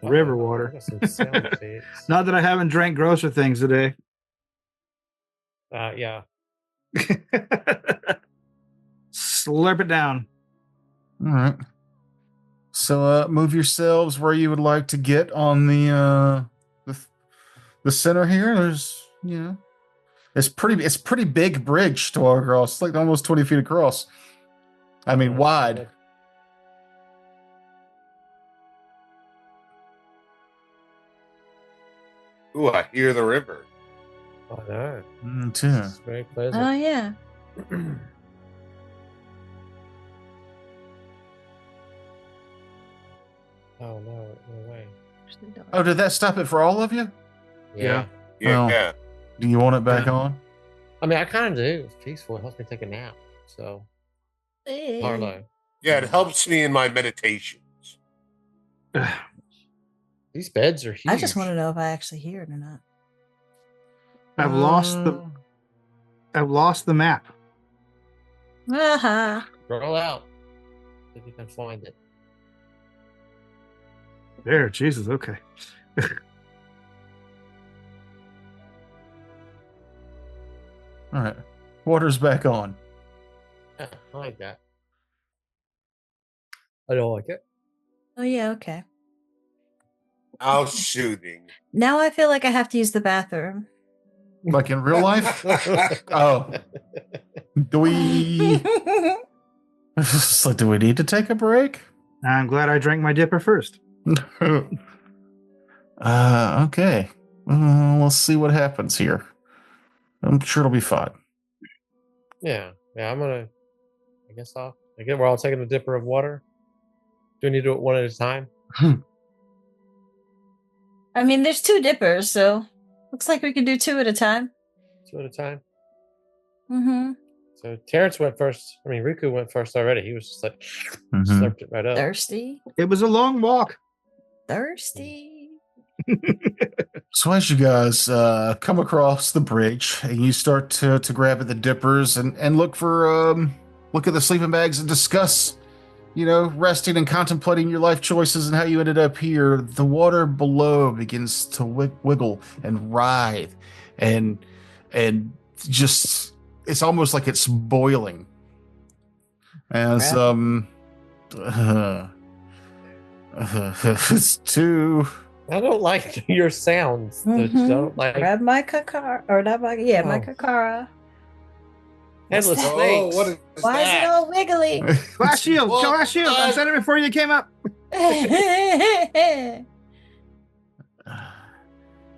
river I water. got some sound effects. Not that I haven't drank grosser things today. Yeah. Slurp it down. All right. So move yourselves where you would like to get on the center here. There's it's pretty big bridge to walk across. It's like almost 20 feet across. I mean wide. Ooh, I hear the river. I know. Too. It's very pleasant. Oh yeah. Oh no way. Oh, did that stop it for all of you? Yeah. Yeah, Oh. yeah. Do you want it back on? I mean, I kind of do. It's peaceful. It helps me take a nap. So, Eh. Harlow, Yeah, it helps me in my meditations. these beds are huge. I just want to know if I actually hear it or not. I've lost the map. Uh-huh. roll out if you can find it. There, Jesus. Okay. All right. Water's back on. Yeah, I like that. I don't like it. Oh yeah. Okay. How soothing. Now I feel like I have to use the bathroom. Like in real life? Oh. Do we so do we need to take a break? I'm glad I drank my dipper first. Okay. We'll see what happens here. I'm sure it'll be fine. Yeah. I'm gonna. I guess we're all taking a dipper of water. Do we need to do it one at a time? I mean, there's 2 dippers, so looks like we can do 2 at a time. 2 at a time. Mm-hmm. So Terrence went first. I mean, Riku went first already. He was just like Mhm. slurped it right up. Thirsty. It was a long walk. Thirsty. So as you guys come across the bridge and you start to grab at the dippers and look at the sleeping bags and discuss, resting and contemplating your life choices and how you ended up here, the water below begins to wiggle and writhe and just it's almost like it's boiling as it's too. I don't like your sounds. That you don't like Grab my kakara, or not my my Oh. kakara. headless that? snakes. what is Why is it that? all wiggly? Glass shield. Well, Glass shield. I said it before you came up.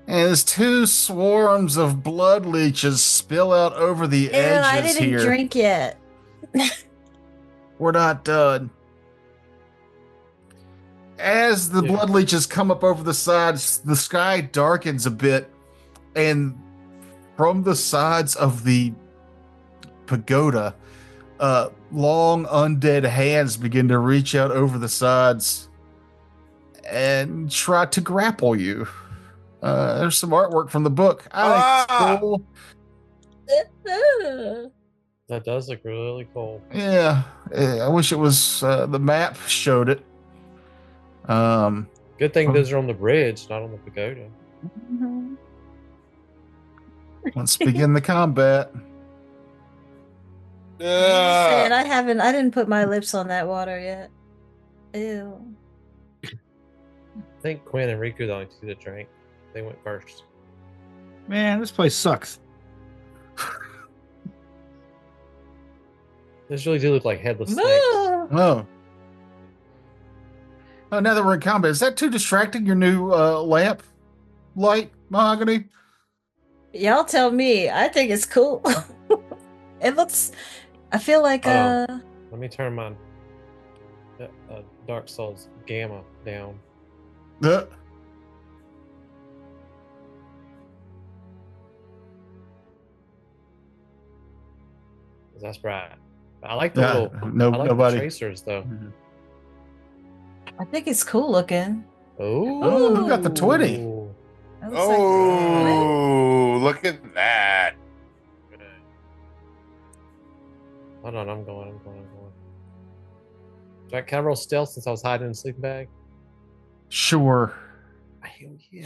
As 2 swarms of blood leeches spill out over the Ew, I edges didn't here. drink yet. We're not done. As the blood leeches come up over the sides, the sky darkens a bit, and from the sides of the pagoda, long undead hands begin to reach out over the sides and try to grapple you. There's some artwork from the book. I think it's cool. That does look really cool. Yeah, I wish it was the map showed it. Good thing those are on the bridge, not on the pagoda. Mhm. Let's begin the combat. And I didn't put my lips on that water yet. Ew. I think Quinn and Riku are the only two that drank. They went first. Man, this place sucks. Those really do look like headless snakes. Oh. Oh, now that we're in combat, is that too distracting, your new lamp light, Mahogany? Y'all tell me. I think it's cool. It looks. I feel like Hold Let me turn my Dark Souls Gamma down. That's bright. I like the little. I like nobody. the tracers though. I think it's cool looking. Oh, who got the 20? That looks like Look at that. Hold on, I'm going. Can I roll stealth since I was hiding in the sleeping bag? Sure. Hell yeah.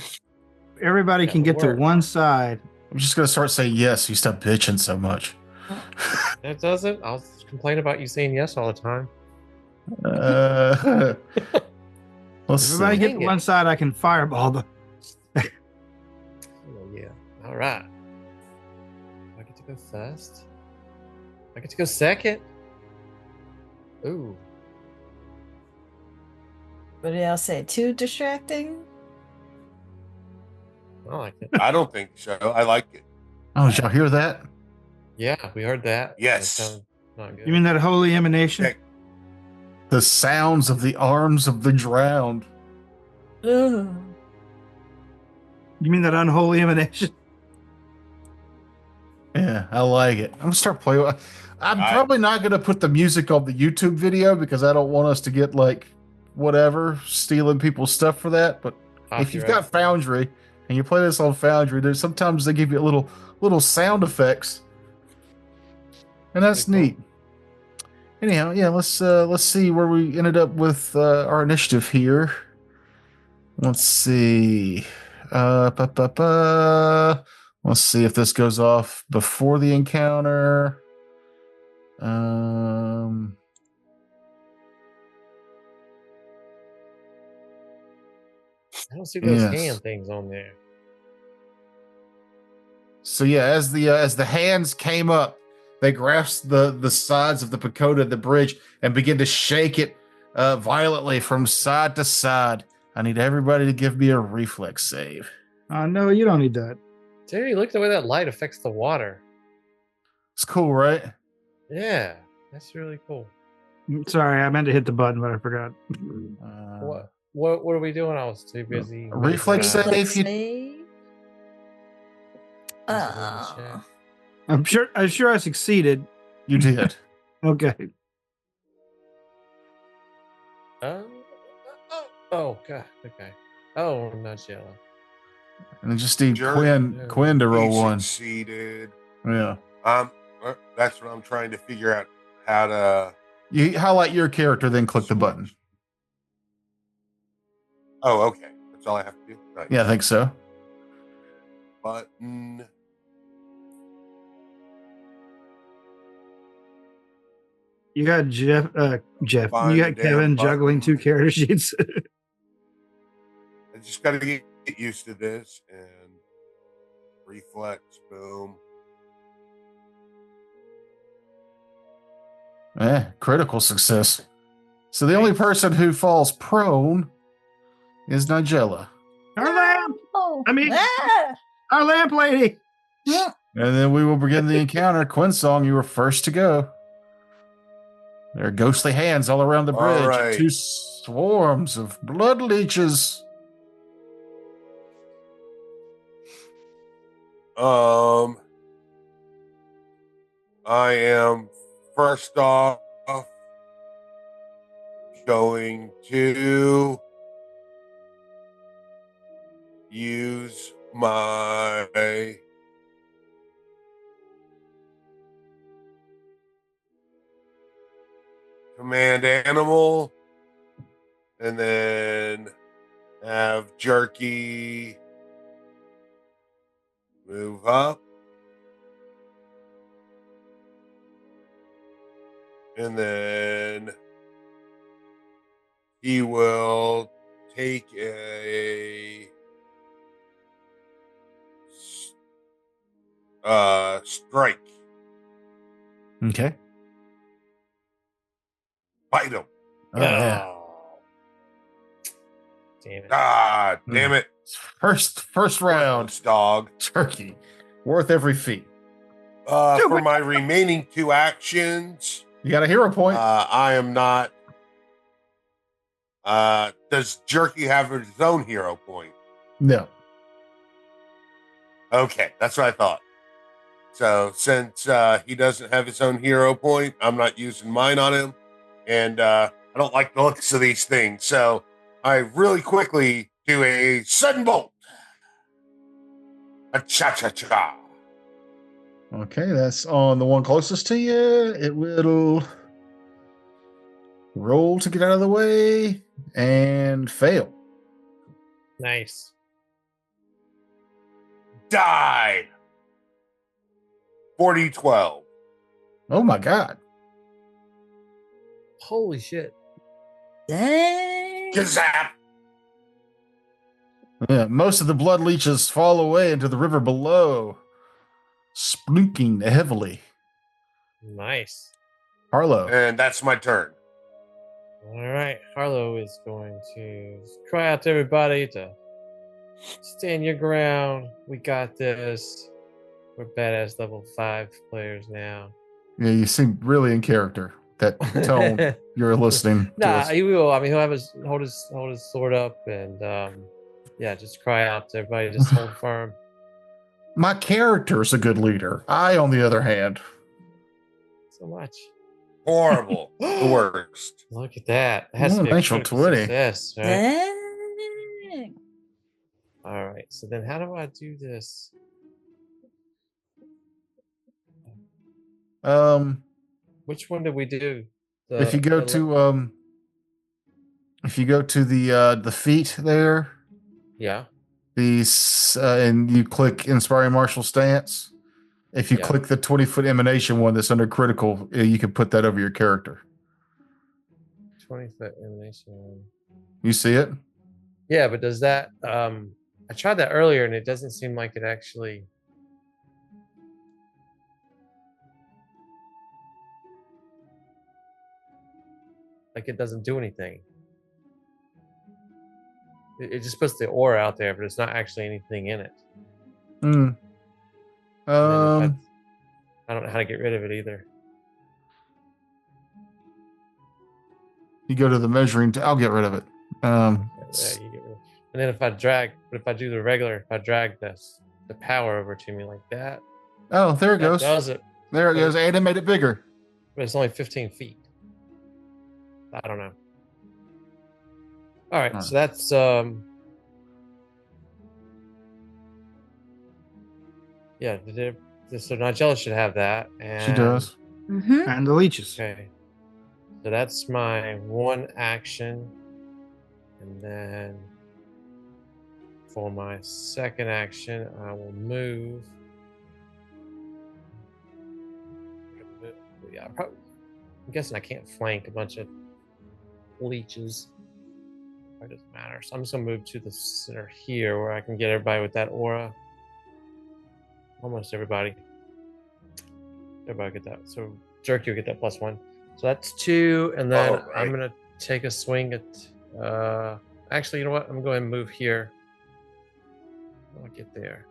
Everybody can get to one side. I'm just going to start saying yes. You stop bitching so much. That doesn't. I'll complain about you saying yes all the time. Let's Everybody see. get to one side, I can fireball them. Oh yeah. All right. I get to go first. I get to go second. Ooh. What did y'all say? Too distracting? I like it. I don't think so. I like it. Oh, did y'all hear that? Yeah, we heard that. Yes. That sounds not good. You mean that holy emanation? Okay. The sounds of the arms of the drowned. Ugh. You mean that unholy emanation? Yeah, I like it. I'm gonna start playing. I'm probably not gonna put the music on the YouTube video because I don't want us to get like whatever stealing people's stuff for that. But if you've got Foundry and you play this on Foundry, there's sometimes they give you little sound effects, and that's neat. Anyhow, yeah, let's see where we ended up with our initiative here. Let's see. Let's see if this goes off before the encounter. I don't see those hand things on there. So yeah, as the hands came up, they grasped the sides of the pagoda, the bridge, and began to shake it violently from side to side. I need everybody to give me a reflex save. No, you don't need that. Dude, look at the way that light affects the water. It's cool, right? Yeah, that's really cool. Sorry, I meant to hit the button, but I forgot. What are we doing? I was too busy. Reflex save. I'm sure I succeeded. You did. Okay. Oh god. Okay. Oh, not yellow. And then just need Quinn to roll one. Succeeded. Yeah. That's what I'm trying to figure out how to. You highlight your character, then click the button. Oh, okay. That's all I have to do. Right. Yeah, I think so. Button. You got Jeff. Find you got the Kevin damn juggling button. 2 character sheets. I just got to get used to this and reflex. Boom. Critical success. So the only person who falls prone is Nigella. Our lamp. Oh, Our lamp lady. And then we will begin the encounter. Quinsong, you were first to go. There are ghostly hands all around the bridge. All right. 2 swarms of blood leeches. I am first off, going to use my command animal and then have Jerky move up. And then he will take a strike. Okay. Bite him. Oh, yeah. Oh. Damn it. Ah, damn it. First round, Worthless dog. Turkey. Worth every feat. For my remaining 2 actions, You got a hero point. I am not. Does Jerky have his own hero point? No. Okay, that's what I thought. So since he doesn't have his own hero point, I'm not using mine on him, and I don't like the looks of these things. So I really quickly do a sudden bolt. A cha-cha-cha. Okay, that's on the one closest to you. It will roll to get out of the way and fail. Nice. Die. 40-12. Oh my god. Holy shit. Dang. Gazap. Yeah, most of the blood leeches fall away into the river below, splunking heavily. Nice. Harlow. And that's my turn. All right. Harlow is going to cry out to everybody to stand your ground. We got this. We're badass level 5 players now. Yeah, you seem really in character. That tone you're listening to. Nah, us. he will. I mean, he'll have hold his sword up and yeah, just cry out to everybody. Just hold firm. My character's a good leader. I, on the other hand, So much. Horrible. The worst. Look at that. It has to be a Natural critical 20. success, right? Dang. All right. So then, how do I do this? Which one did we do? if you go to the feet there, yeah. these and you click Inspiring Martial Stance. If you Yeah. click the 20-foot emanation one that's under critical, you can put that over your character. 20-foot emanation. You see it? Yeah, but does that? I tried that earlier, and it doesn't seem like it actually. Like it doesn't do anything. It just puts the aura out there, but it's not actually anything in it. Hmm. And then I don't know how to get rid of it either. You go to the measuring. I'll get rid of it. Yeah, you get rid of, and then if I drag the power over to me like that, Oh, there it that goes. does it. There it goes. And it made it bigger. But it's only 15 feet. I don't know. All right, Huh. so that's yeah. So Nigella should have that. And, She does. Mm-hmm. And the leeches. Okay. So that's my one action, and then for my second action, I will move. Yeah, I'm guessing I can't flank a bunch of leeches. It doesn't matter. So I'm just gonna move to the center here, where I can get everybody with that aura. Almost everybody. Everybody get that. So Jerky will get that +1. So that's 2, and then All right. I'm gonna take a swing at. Actually, you know what? I'm gonna go ahead and move here. I'll get there.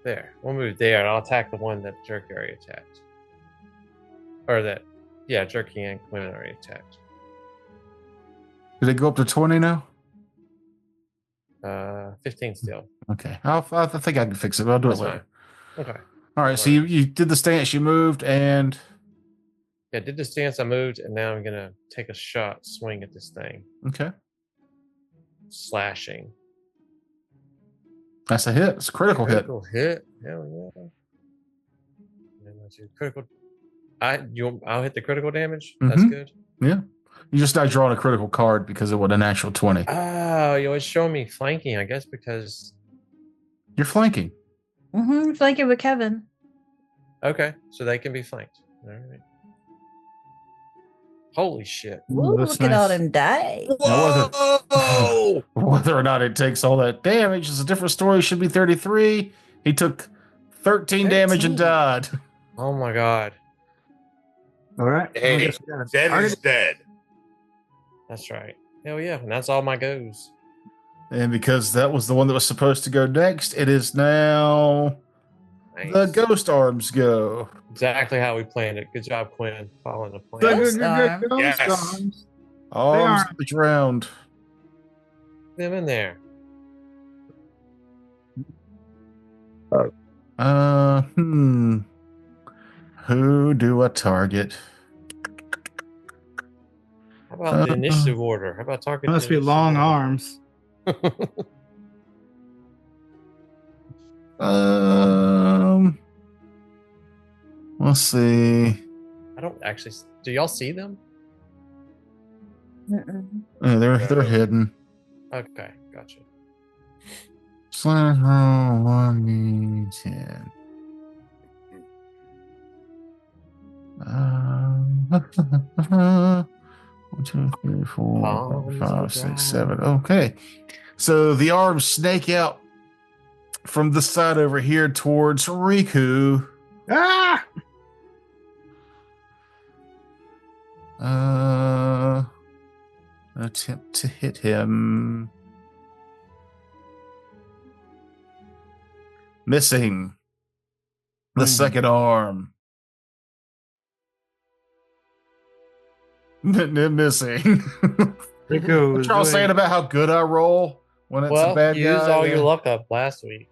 There. We'll move there, and I'll attack the one that Jerky already attacked. Or that, yeah, Jerky and Quinn already attacked. Did it go up to 20 now? 15 still. Okay. I think I can fix it, but I'll do That's it later. fine. Okay. All right, so you did the stance, you moved, and Yeah, did the stance, I moved, and now I'm gonna take a shot, swing at this thing, okay, slashing. that's a hit. It's a critical hit. Critical hit. Hell yeah. And that's your critical. I'll hit the critical damage. That's Mhm. good. Yeah, you just not drawing a critical card because it was a natural 20. Oh, you always show me flanking, I guess, because You're flanking. Flanking with Kevin. okay, so they can be flanked. All right. Holy shit! Ooh, that's look at all nice. them dice. Whoa! Whether or not it takes all that damage is a different story. Should be 33. He took 13 damage and 13. died. Oh my god, All right. Hey, I guess we got a dead target. is dead. that's right. Hell yeah, and that's all my goes. And because that was the one that was supposed to go next, it is now the Nice. ghost arms go. Exactly how we planned it. Good job, Quinn. Following the Good, plan. good, good, good, good. Yes. Arms. Arms are- of the drowned. Them in there. Who do I target? How about the initiative order? How about target? Must the be long initiative arms. Let's see. I don't actually. Do y'all see them? They're hidden. Okay, gotcha. Slash roll 1d10. 1, 2, 3, 4, Palms 5, are 6, dry. 7. Okay. So the arms snake out from the side over here towards Riku. Ah! Attempt to hit him. Missing. The second arm. Missing. Rico What is y'all doing- saying about how good I roll when it's a Well, bad you guy? used all your Yeah. luck up last week.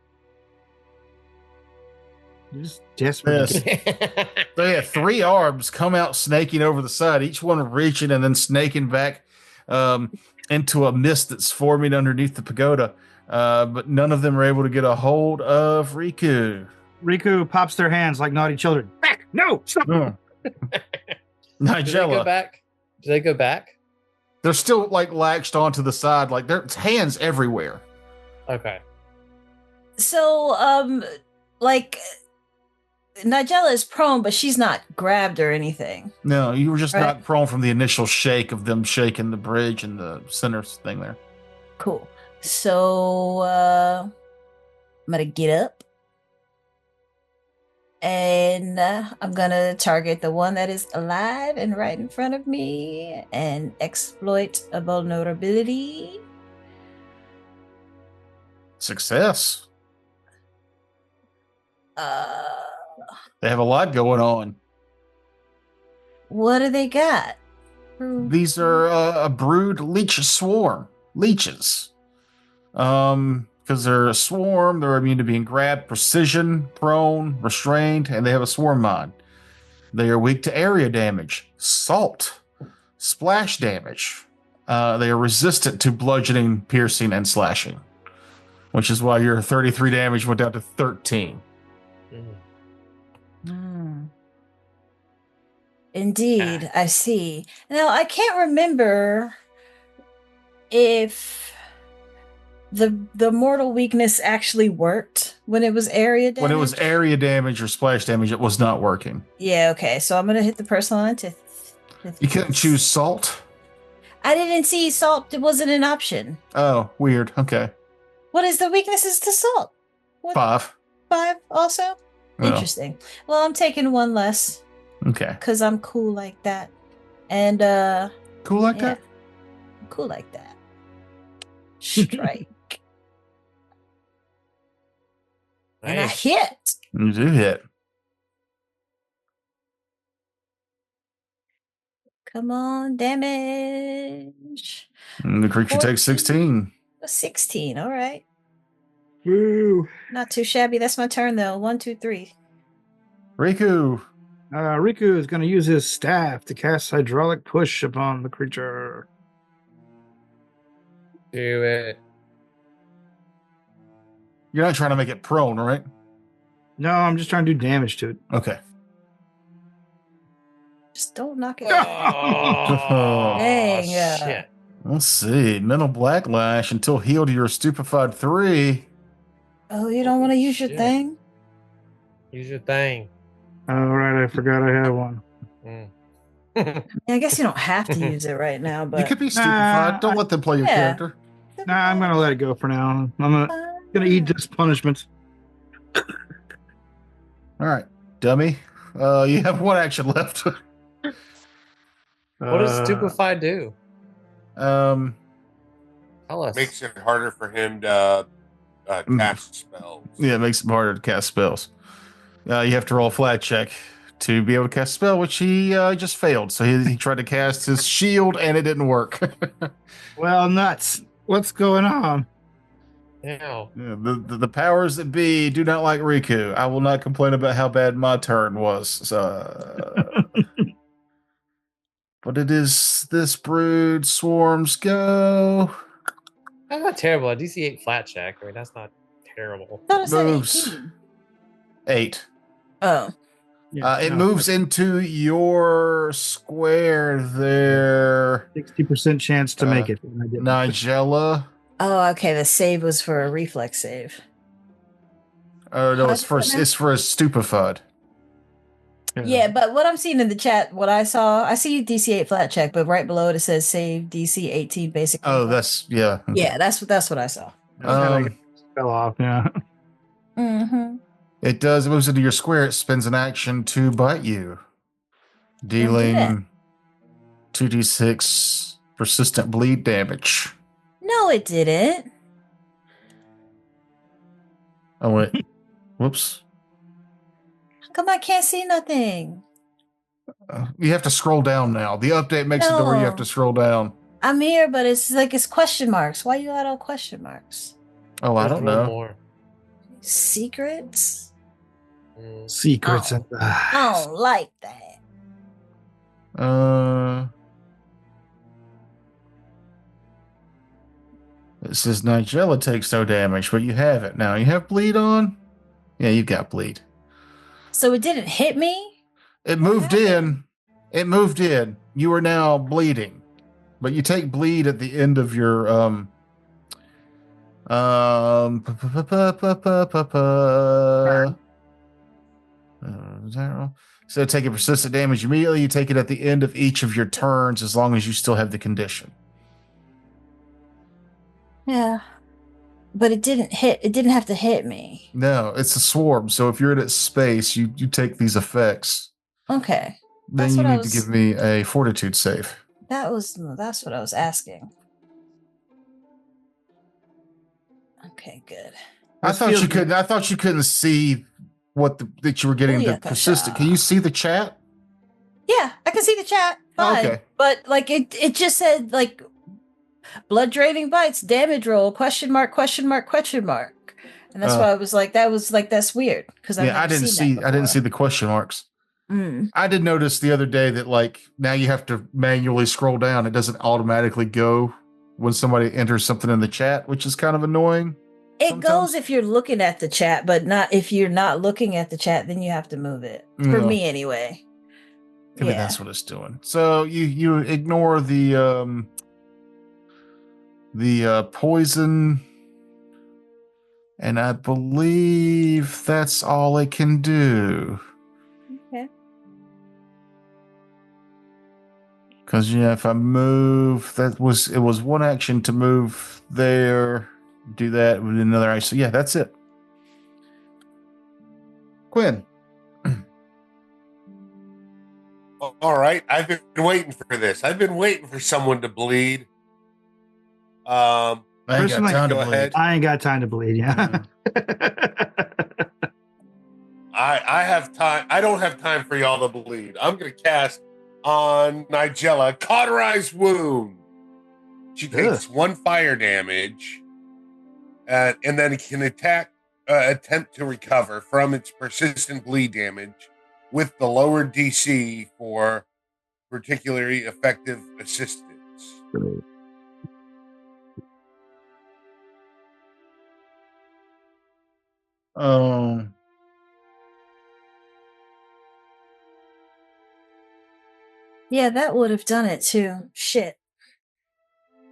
You're just desperate. Yes. So yeah, 3 arms come out snaking over the side, each one reaching and then snaking back into a mist that's forming underneath the pagoda. But none of them are able to get a hold of Riku. Riku pops their hands like naughty children. Back! No! Stop! Oh. Do they go Nigella. back? Do they go back? They're still like latched onto the side, like there's hands everywhere. Okay. So, like, Nigella is prone, but she's not grabbed or anything. No, you were just Right. not prone from the initial shake of them shaking the bridge and the center thing there. Cool. So, I'm gonna get up. And I'm gonna target the one that is alive and right in front of me and exploit a vulnerability. Success. Uh, They have a lot going on. what do they got? These are a brood leech swarm. Leeches. Because they're a swarm, they're immune to being grabbed, precision, prone, restrained, and they have a swarm mod. They are weak to area damage, salt, splash damage. They are resistant to bludgeoning, piercing, and slashing, which is why your 33 damage went down to 13. Indeed, I see. Now, I can't remember if the mortal weakness actually worked when it was area damage. When it was area damage or splash damage, it was not working. Yeah, okay. So I'm gonna hit the person on You couldn't choose salt? I didn't see salt. It wasn't an option. Oh, weird. Okay. What is the weaknesses to salt? What, 5. 5 also? Oh, Interesting. Well, I'm taking one less okay. because I'm cool like that. And Cool like yeah, that? I'm cool like that. Strike. And I Nice. hit. You do hit. Come on, damage. And the creature takes 16. 16. All right. Woo! Not too shabby. That's my turn though. 1, 2, 3. Riku. Riku is going to use his staff to cast hydraulic push upon the creature. Do it. You're not trying to make it prone, right? No, I'm just trying to do damage to it. Okay. Just don't knock it down. Oh, Dang, shit. Let's see. Mental Backlash until healed to your stupefied 3. Oh, you don't want to use your Shit. thing? Use your thing. All right, I forgot I have one. Mm. Yeah, I guess you don't have to use it right now, but You could be stupefied. Don't let them play your yeah. character. Nah, I'm going to let it go for now. I'm going to eat this punishment. All right, dummy. You have one action left. What does Stupefy do? Um, Tell us. Makes it harder for him to cast spells. yeah, it makes it harder to cast spells. You have to roll a flat check to be able to cast a spell, which he just failed. So he tried to cast his shield, and it didn't work. Well, nuts. What's going on? Ew. Yeah, the powers that be do not like Riku. I will not complain about how bad my turn was. So, but it is this brood swarms go. That's not terrible. A DC 8 flat check. I mean, that's not terrible. I thought it said Moves 18. 8. Oh, It moves into your square there. 60% chance to make it. And I didn't. Nigella. oh, okay. The save was for a reflex save. Oh no, How it's does for that it's for a stupefied. Yeah, but what I'm seeing in the chat, what I saw, I see DC 8 flat check, but right below it, it says save DC 18 basic. Oh, reflex. that's yeah. Okay. Yeah, that's what I saw. Fell off, yeah. Mm-hmm. It does. It moves into your square. It spends an action to bite you, dealing 2d6 persistent bleed damage. No, it didn't. Oh wait, whoops. How come I can't see nothing? You have to scroll down now. The update makes it to where you have to No. scroll down. I'm here, but it's like it's question marks. Why you got all question marks? Oh, I There's don't one know. more. Secrets? Mm. Secrets. Oh. I don't like that. It says Nigella takes no damage, but you have it now. You have bleed on? Yeah, you got bleed. So it didn't hit me? It moved in. It moved in. You are now bleeding. But you take bleed at the end of your so take a persistent damage immediately. You take it at the end of each of your turns as long as you still have the condition. Yeah. But it didn't hit. It didn't have to hit me. No, it's a swarm. So if you're in its space, you take these effects. Okay. Then That's you what I need to was- give me a fortitude save. That's what I was asking. Okay, good. I This thought feels- you couldn't. I thought you couldn't see that you were getting the Booyakasha. persistent. Can you see the chat? Yeah, I can see the chat. Fine. Okay. But like it just said like blood draining bites, damage roll, question mark, question mark, question mark. And that's why I was like, that's weird. Because Yeah, I didn't see. I didn't see the question marks. I did notice the other day that like now you have to manually scroll down. It doesn't automatically go when somebody enters something in the chat, which is kind of annoying. It sometimes. goes if you're looking at the chat, but not if you're not looking at the chat, then you have to move it. For Yeah. me anyway. Maybe that's what it's doing. So you ignore the poison, and I believe that's all it can do. Okay. Because if I move, it was one action to move there, do that with another action. Yeah, that's it. Quinn. All right, I've been waiting for this. I've been waiting for someone to bleed. I ain't got Personally, time to go bleed. ahead. I ain't got time to bleed, yeah. I have time. I don't have time for y'all to bleed. I'm going to cast on Nigella Cauterized Wound. She takes 1 fire damage, and then it can attempt to recover from its persistent bleed damage with the lower DC for particularly effective assistance. Um, Yeah, that would have done it too. Shit.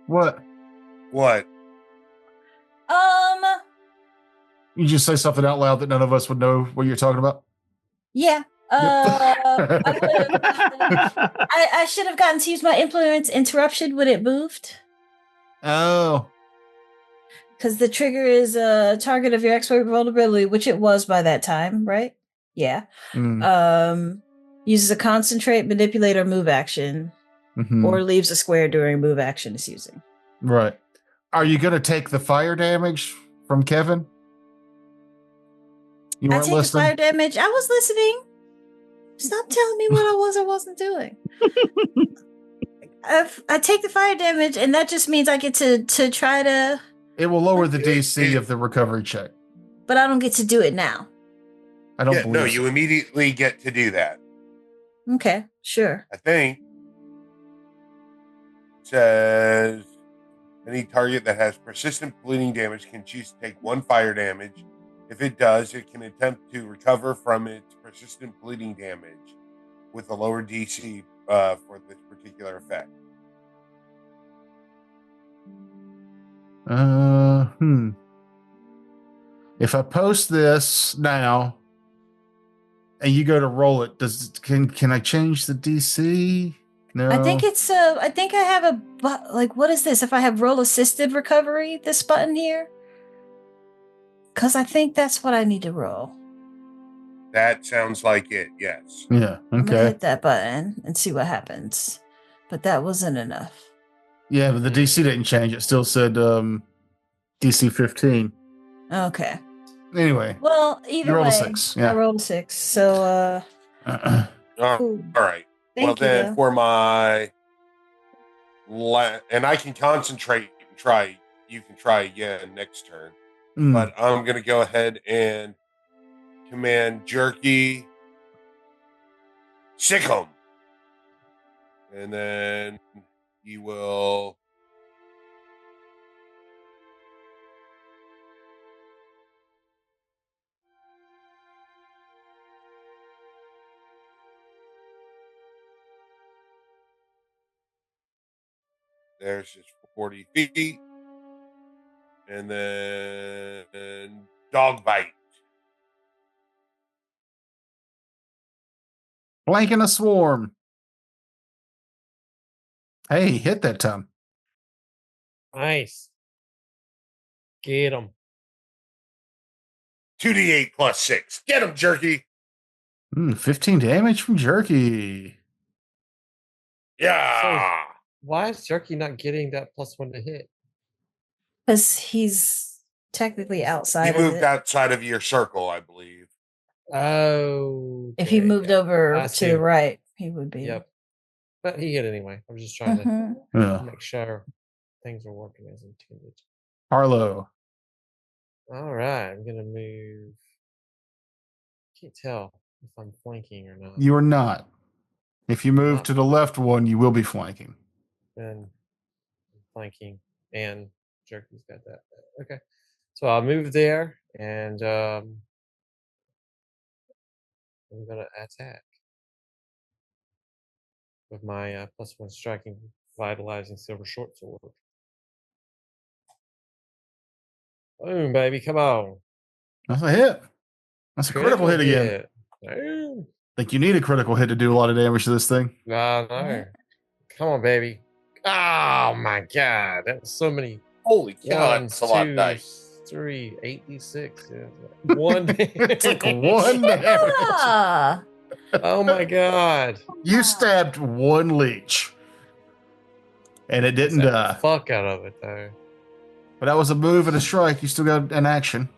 what? What? You just say something out loud that none of us would know what you're talking about? Yeah. I should have gotten to use my influence interruption when it moved. Oh. Because the trigger is a target of your expert vulnerability, which it was by that time, right? Yeah. Uses a concentrate, manipulate, or move action, or leaves a square during move action is using. Right. Are you going to take the fire damage from Kevin? You I weren't take listening? the fire damage. I was listening. Stop telling me what I was or wasn't doing. I take the fire damage, and that just means I get to try to. It will lower the DC of the recovery check. But I don't get to do it now. I don't believe No, so. you immediately get to do that. Okay, sure. I think it says any target that has persistent bleeding damage can choose to take 1 fire damage. If it does, it can attempt to recover from its persistent bleeding damage with a lower DC for this particular effect. If I post this now and you go to roll it, can I change the DC? No. I think it's I think I have a what is this? If I have roll assisted recovery, this button here, because I think that's what I need to roll. That sounds like it. Yes. Yeah. I'm gonna Okay. hit that button and see what happens. But that wasn't enough. Yeah, but the DC didn't change. It still said DC 15. Okay. Anyway. Well, either You rolled way, a 6. Yeah. I rolled a 6. So All cool. right. Thank Well, you, then though. for my and I can concentrate and try. You can try again next turn, but I'm gonna go ahead and command Jerky sick him, and then he will. There's just 40 feet. And then dog bite. Blanking a swarm. Hey, hit that time. Nice. Get him. 2d8 plus 6. Get him, Jerky. 15 damage from Jerky. Yeah. Why is Jerky not getting that +1 to hit? Because he's technically outside He of moved it. outside of your circle, I believe. Oh. If he moved over I to see. the right, he would be. Yep. But he hit anyway. I'm just trying Mhm. to Yeah. make sure things are working as intended. Harlow. All right. I'm going to move. Can't tell if I'm flanking or not. You are not. If you move Not. to the left one, you will be flanking. Then flanking and Jerky's got that. Okay. So I'll move there and I'm going to attack with my +1 striking, vitalizing silver short sword. Boom, baby. Come on. That's a hit. That's a critical hit again. Boom. Like you need a critical hit to do a lot of damage to this thing. No. Come on, baby. Oh my god. That's so many. Holy cow, 1, that's a lot of 2, dice. 3, 8d6. Yeah. 1 It's like 1 damage. Ah, Oh my god. You stabbed 1 leech. And it didn't Stabbed die. the fuck out of it though. But that was a move and a strike. You still got an action.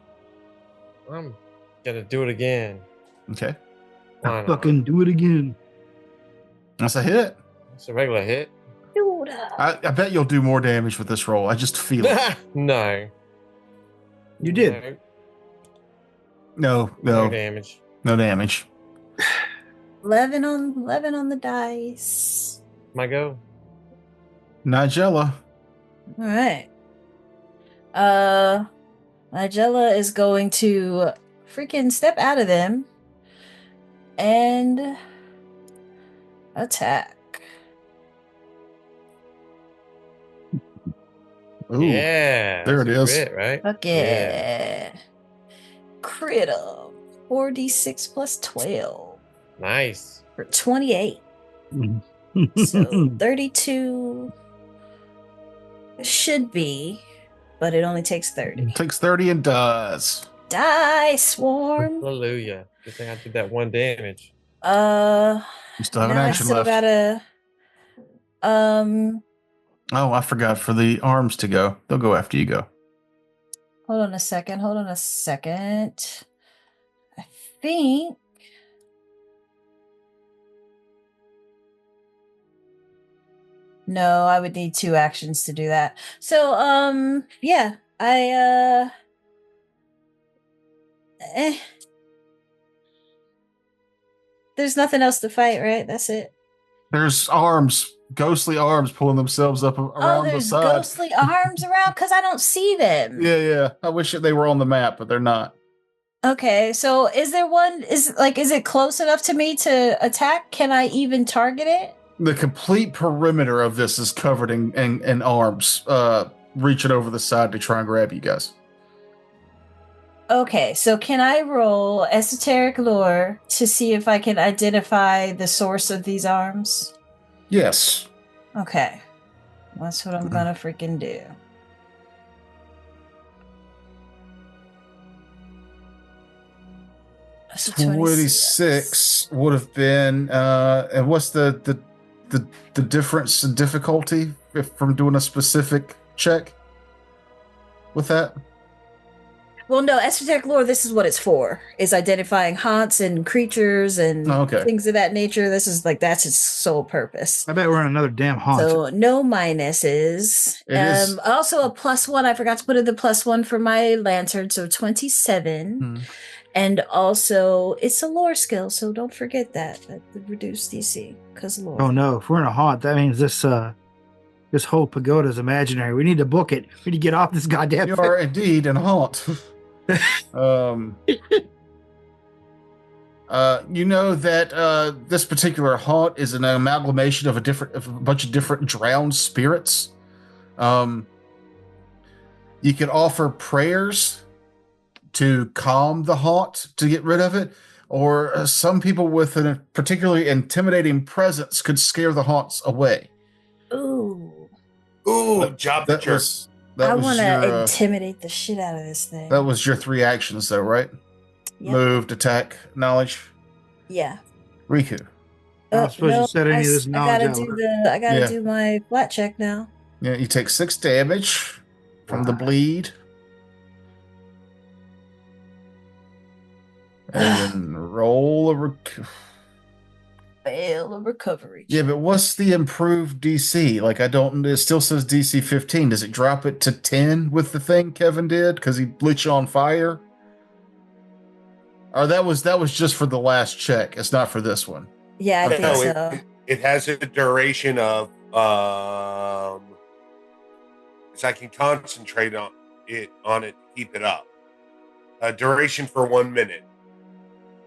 I'm gonna do it again. Okay. Why not? Fucking do it again. That's a hit. It's a regular hit. dude. I bet you'll do more damage with this roll. I just feel it. No. You did. No No damage. damage. 11 on the dice. My go. Nigella. All right. Nigella is going to freaking step out of them and attack. Ooh, Yeah. there it that's a is. crit, right? Fuck yeah. Crit up. 4d6 plus 12 Nice. for 28. So 32 should be, but it only takes 30. Takes 30 and does. Die, swarm. Hallelujah. Good thing I did that 1 damage. You still have an now I action still left. gotta Oh, I forgot for the arms to go. They'll go after you go. hold on a second. I think no, I would need 2 actions to do that. So yeah, there's nothing else to fight, right? That's it. There's arms, ghostly arms pulling themselves up around the There's side. ghostly arms around because I don't see them. Yeah. I wish they were on the map, but they're not. Okay, so is there one? Is it close enough to me to attack? Can I even target it? The complete perimeter of this is covered in arms, reaching over the side to try and grab you guys. Okay, so can I roll esoteric lore to see if I can identify the source of these arms? Yes. Okay, that's what I'm gonna freaking do. So 26 would have been and what's the difference in difficulty from doing a specific check with that? Well, no, esoteric lore, this is what it's for, is identifying haunts and creatures and things of that nature. This is that's its sole purpose. I bet we're in another damn haunt. So no minuses. It is. Also a +1. I forgot to put in the +1 for my lantern, so 27. And also it's a lore skill, so don't forget that the reduced DC because lore. Oh no, if we're in a haunt, that means this whole pagoda is imaginary. We need to book it. We need to get off this goddamn You thing. are indeed in a haunt. You know that this particular haunt is an amalgamation of a bunch of different drowned spirits. You can offer prayers to calm the haunt to get rid of it, or some people with a particularly intimidating presence could scare the haunts away. Ooh, job that jerk. I want to intimidate the shit out of this thing. That was your 3 actions, though, right? Yep. Moved, attack, knowledge. Yeah. Riku. I'm not supposed to set any of this knowledge out. I gotta do my flat check now. Yeah, you take 6 damage from the bleed. And then roll fail a recovery. Yeah, but what's the improved DC? It still says DC 15. Does it drop it to 10 with the thing Kevin did because he lit you on fire? Or that was just for the last check. It's not for this one. Yeah, I think so. It has a duration of so I can concentrate on it, keep it up. A duration for 1 minute.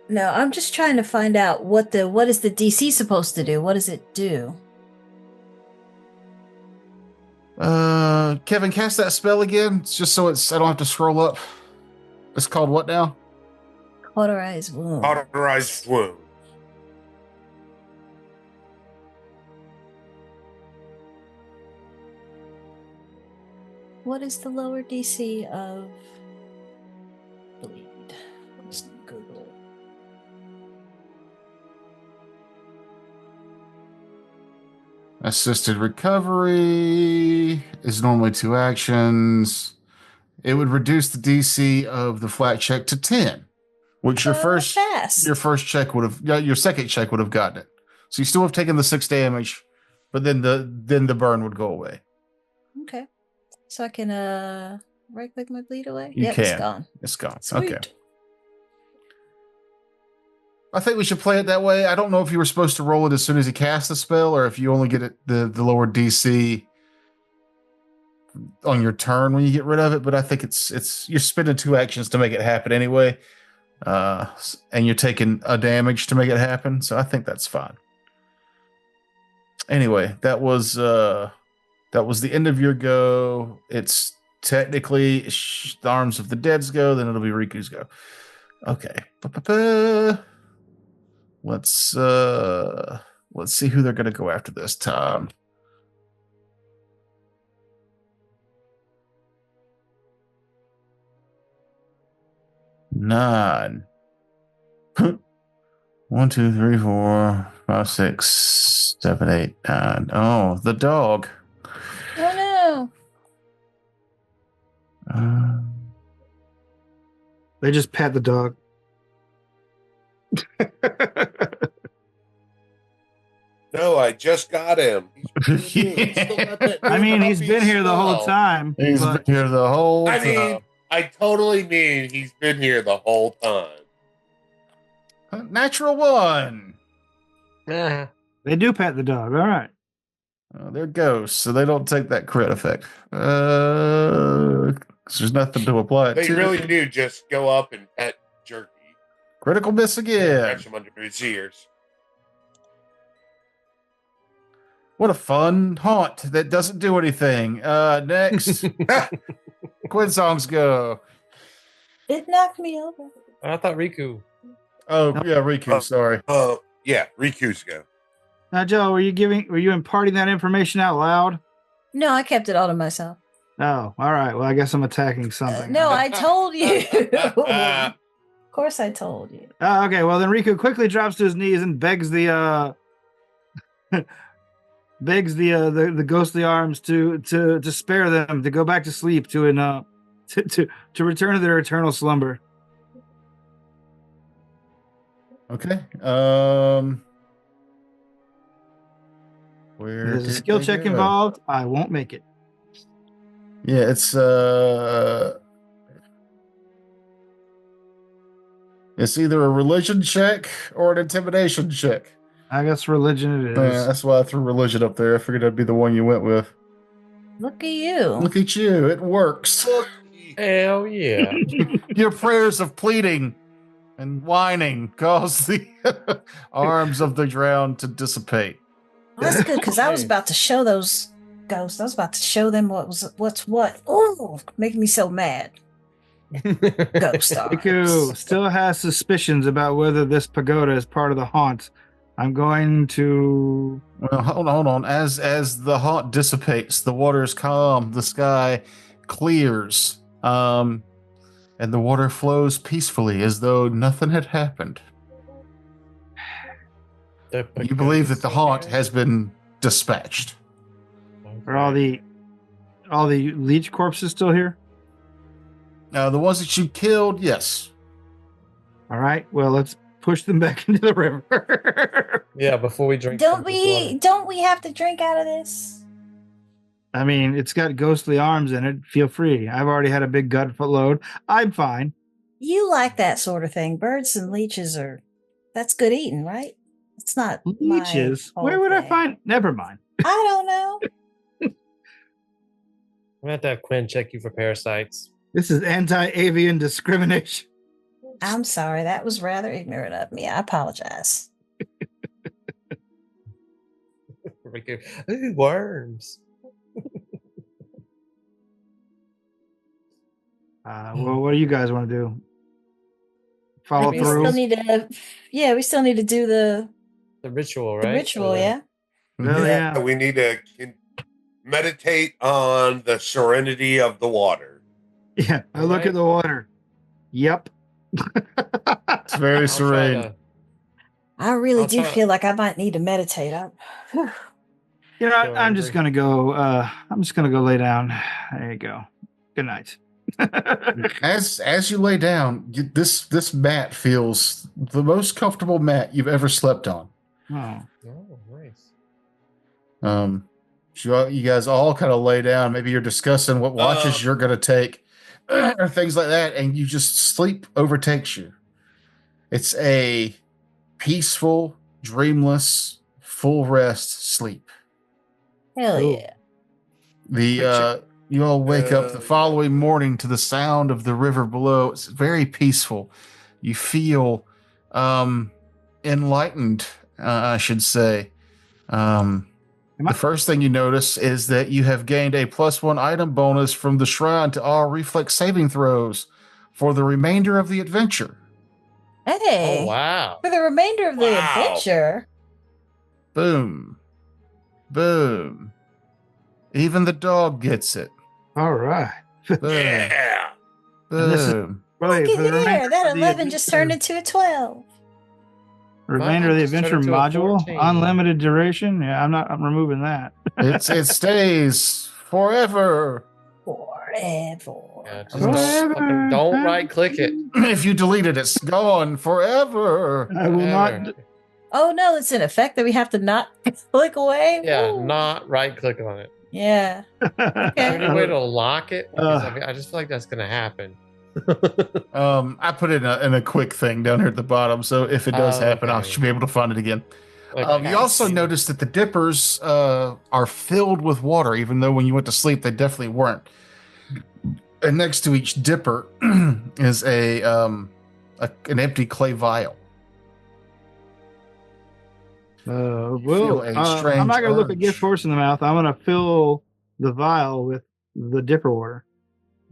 No, I'm just trying to find out what is the DC supposed to do? What does it do? Kevin, cast that spell again. It's just so I don't have to scroll up. It's called what now? Cauterized wound. Cauterized wound. What is the lower DC of bleed? Let's Google it. Assisted recovery is normally 2 actions. It would reduce the DC of the flat check to 10, which your second check would have gotten it. So you still have taken the 6 damage, but then the burn would go away. Okay. So I can right click my bleed away? You Yep, can. it's gone. It's gone. Sweet. Okay. I think we should play it that way. I don't know if you were supposed to roll it as soon as he casts the spell, or if you only get it the lower DC on your turn when you get rid of it. But I think it's you're spending 2 actions to make it happen anyway, and you're taking a damage to make it happen. So I think that's fine. Anyway, that was the end of your go. It's technically the Arms of the Dead's go, then it'll be Riku's go. Okay. Let's see who they're gonna go after this time. Nine. 1, 2, 3, 4, 5, 6, 7, 8, 9. Oh, the dog. Oh no. They just pat the dog. No, I just got him. I mean, he's been here the whole time. He's but- been here the whole I time. mean, I totally mean he's been here the whole time. Natural 1. Eh, They do pat the dog. All right. They're ghosts, so they don't take that crit effect. 'Cause there's nothing to apply it They to. really do just go up and pet Jerky. Critical miss again. Catch him under his ears. What a fun haunt that doesn't do anything. Next, Quinn songs go. It knocked me over. I thought Riku. Oh yeah, Riku. Sorry. Yeah, Riku's go. Now, Joe, were you imparting that information out loud? No, I kept it all to myself. Oh, all right. Well, I guess I'm attacking something. No, I told you. Of course, I told you. Okay, well then Riku quickly drops to his knees and begs the ghostly arms to spare them, to go back to sleep, to return to their eternal slumber. Okay. Where There's a did skill they check go? involved. I won't make it. Yeah, it's either a religion check or an intimidation check. I guess religion it is. Yeah, that's why I threw religion up there. I figured that'd be the one you went with. Look at you. Look at you, it works. Hell yeah. Your prayers of pleading and whining cause the arms of the drowned to dissipate. Well, that's good because I was Hey. about to show those ghosts. I was about to show them what's what. Oh, making me so mad. Ghost arms. Riku still has suspicions about whether this pagoda is part of the haunt. I'm going to. Well, hold on. As the haunt dissipates, the water is calm, the sky clears, and the water flows peacefully as though nothing had happened. You believe that the haunt has been dispatched. Are all the leech corpses still here? The ones that you killed, yes. All right. Well, let's push them back into the river. Yeah, before we drink. Don't some of this we? Don't we have to drink out of this? I mean, it's got ghostly arms in it. Feel free. I've already had a big gut load. I'm fine. You like that sort of thing. Birds and leeches are. That's good eating, right? It's not Leeches? my Where whole would I thing. find? Never mind. I don't know. I'm gonna have to have Quinn check you for parasites. This is anti-avian discrimination. I'm sorry. That was rather ignorant of me. I apologize. Riku, ooh, worms. Well, what do you guys want to do? Follow we through? still need to. Yeah, we still need to do the The ritual, right? ritual. Or the- Yeah. Oh, yeah. We need to meditate on the serenity of the water. Yeah. I look Right. at the water. Yep. It's very I'll try serene. to- I really I'll do try- feel like I might need to meditate. Whew. You know, So I'm just angry. gonna go. I'm just gonna go lay down. There you go. Good night. As you lay down, this mat feels the most comfortable mat you've ever slept on. Oh, Oh, nice. So you guys all kind of lay down. Maybe you're discussing what watches you're going to take or things like that, and you just sleep overtakes you. It's a peaceful, dreamless, full rest sleep. Hell Cool. yeah. You all wake up the following morning to the sound of the river below. It's very peaceful. You feel enlightened, I should say. The first thing you notice is that you have gained a +1 item bonus from the shrine to all reflex saving throws for the remainder of the adventure. Hey. Oh wow. For the remainder of the Wow. adventure. Boom. Boom. Even the dog gets it. All right. Boom. Yeah. And this is- Boom. Wait, Look for the at there. remainder That of the 11 just turned into a 12. remainder of the Just turned adventure into a module, 14. unlimited duration. Yeah, I'm removing that. It stays forever. Forever. Yeah, just don't right click it. If you delete it, it's gone forever. I will not. Forever. Oh no, it's an effect that we have to not click away. Yeah, Ooh. not right click on it. Yeah. Is there any way to lock it? Because Uh. I just feel like that's gonna happen. I put it in a quick thing down here at the bottom, so if it does happen, I Okay. should be able to find it again. Okay. You also notice that the dippers are filled with water, even though when you went to sleep, they definitely weren't. And next to each dipper is an empty clay vial. Well, Feel a I'm strange not going to look a urge. gift horse in the mouth. I'm going to fill the vial with the dipper water.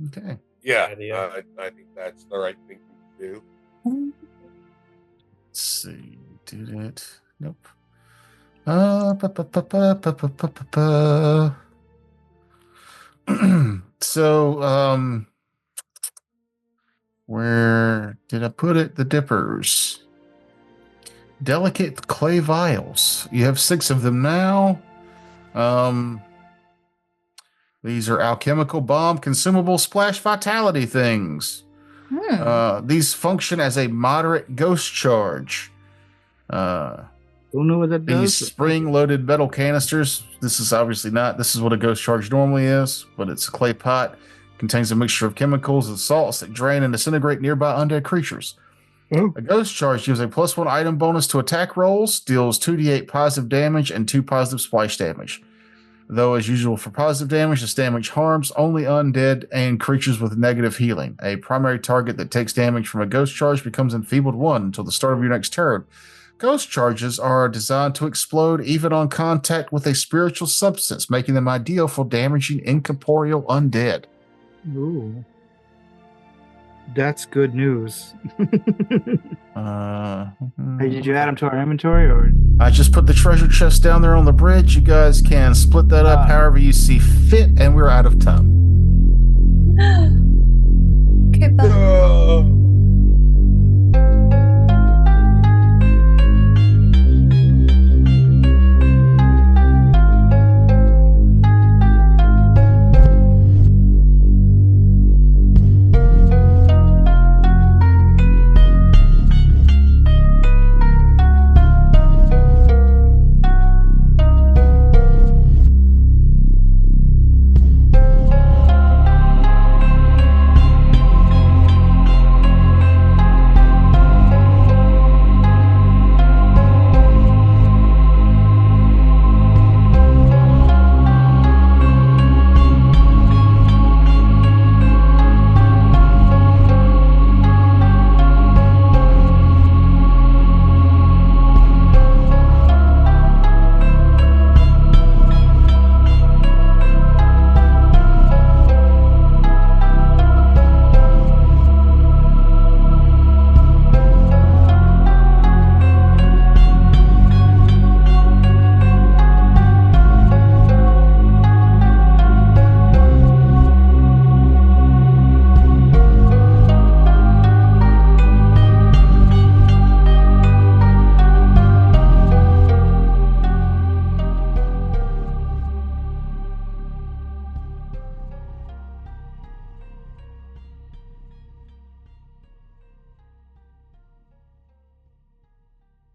Okay. Yeah, Idea. I think that's the right thing to do. Let's see. Did it? Nope. So, where did I put it? The dippers. Delicate clay vials. You have 6 of them now. These are alchemical bomb consumable splash vitality things. These function as a moderate ghost charge. Don't know what that These does. spring-loaded metal canisters. This is obviously not. This is what a ghost charge normally is, but it's a clay pot. Contains a mixture of chemicals and salts that drain and disintegrate nearby undead creatures. Oh. A ghost charge gives a +1 item bonus to attack rolls, deals 2d8 positive damage and 2 positive splash damage. Though, as usual for positive damage, this damage harms only undead and creatures with negative healing. A primary target that takes damage from a ghost charge becomes enfeebled 1 until the start of your next turn. Ghost charges are designed to explode even on contact with a spiritual substance, making them ideal for damaging incorporeal undead. Ooh. That's good news. Hey, did you add them to our inventory or? I just put the treasure chest down there on the bridge. You guys can split that up however you see fit, and we're out of time. Goodbye.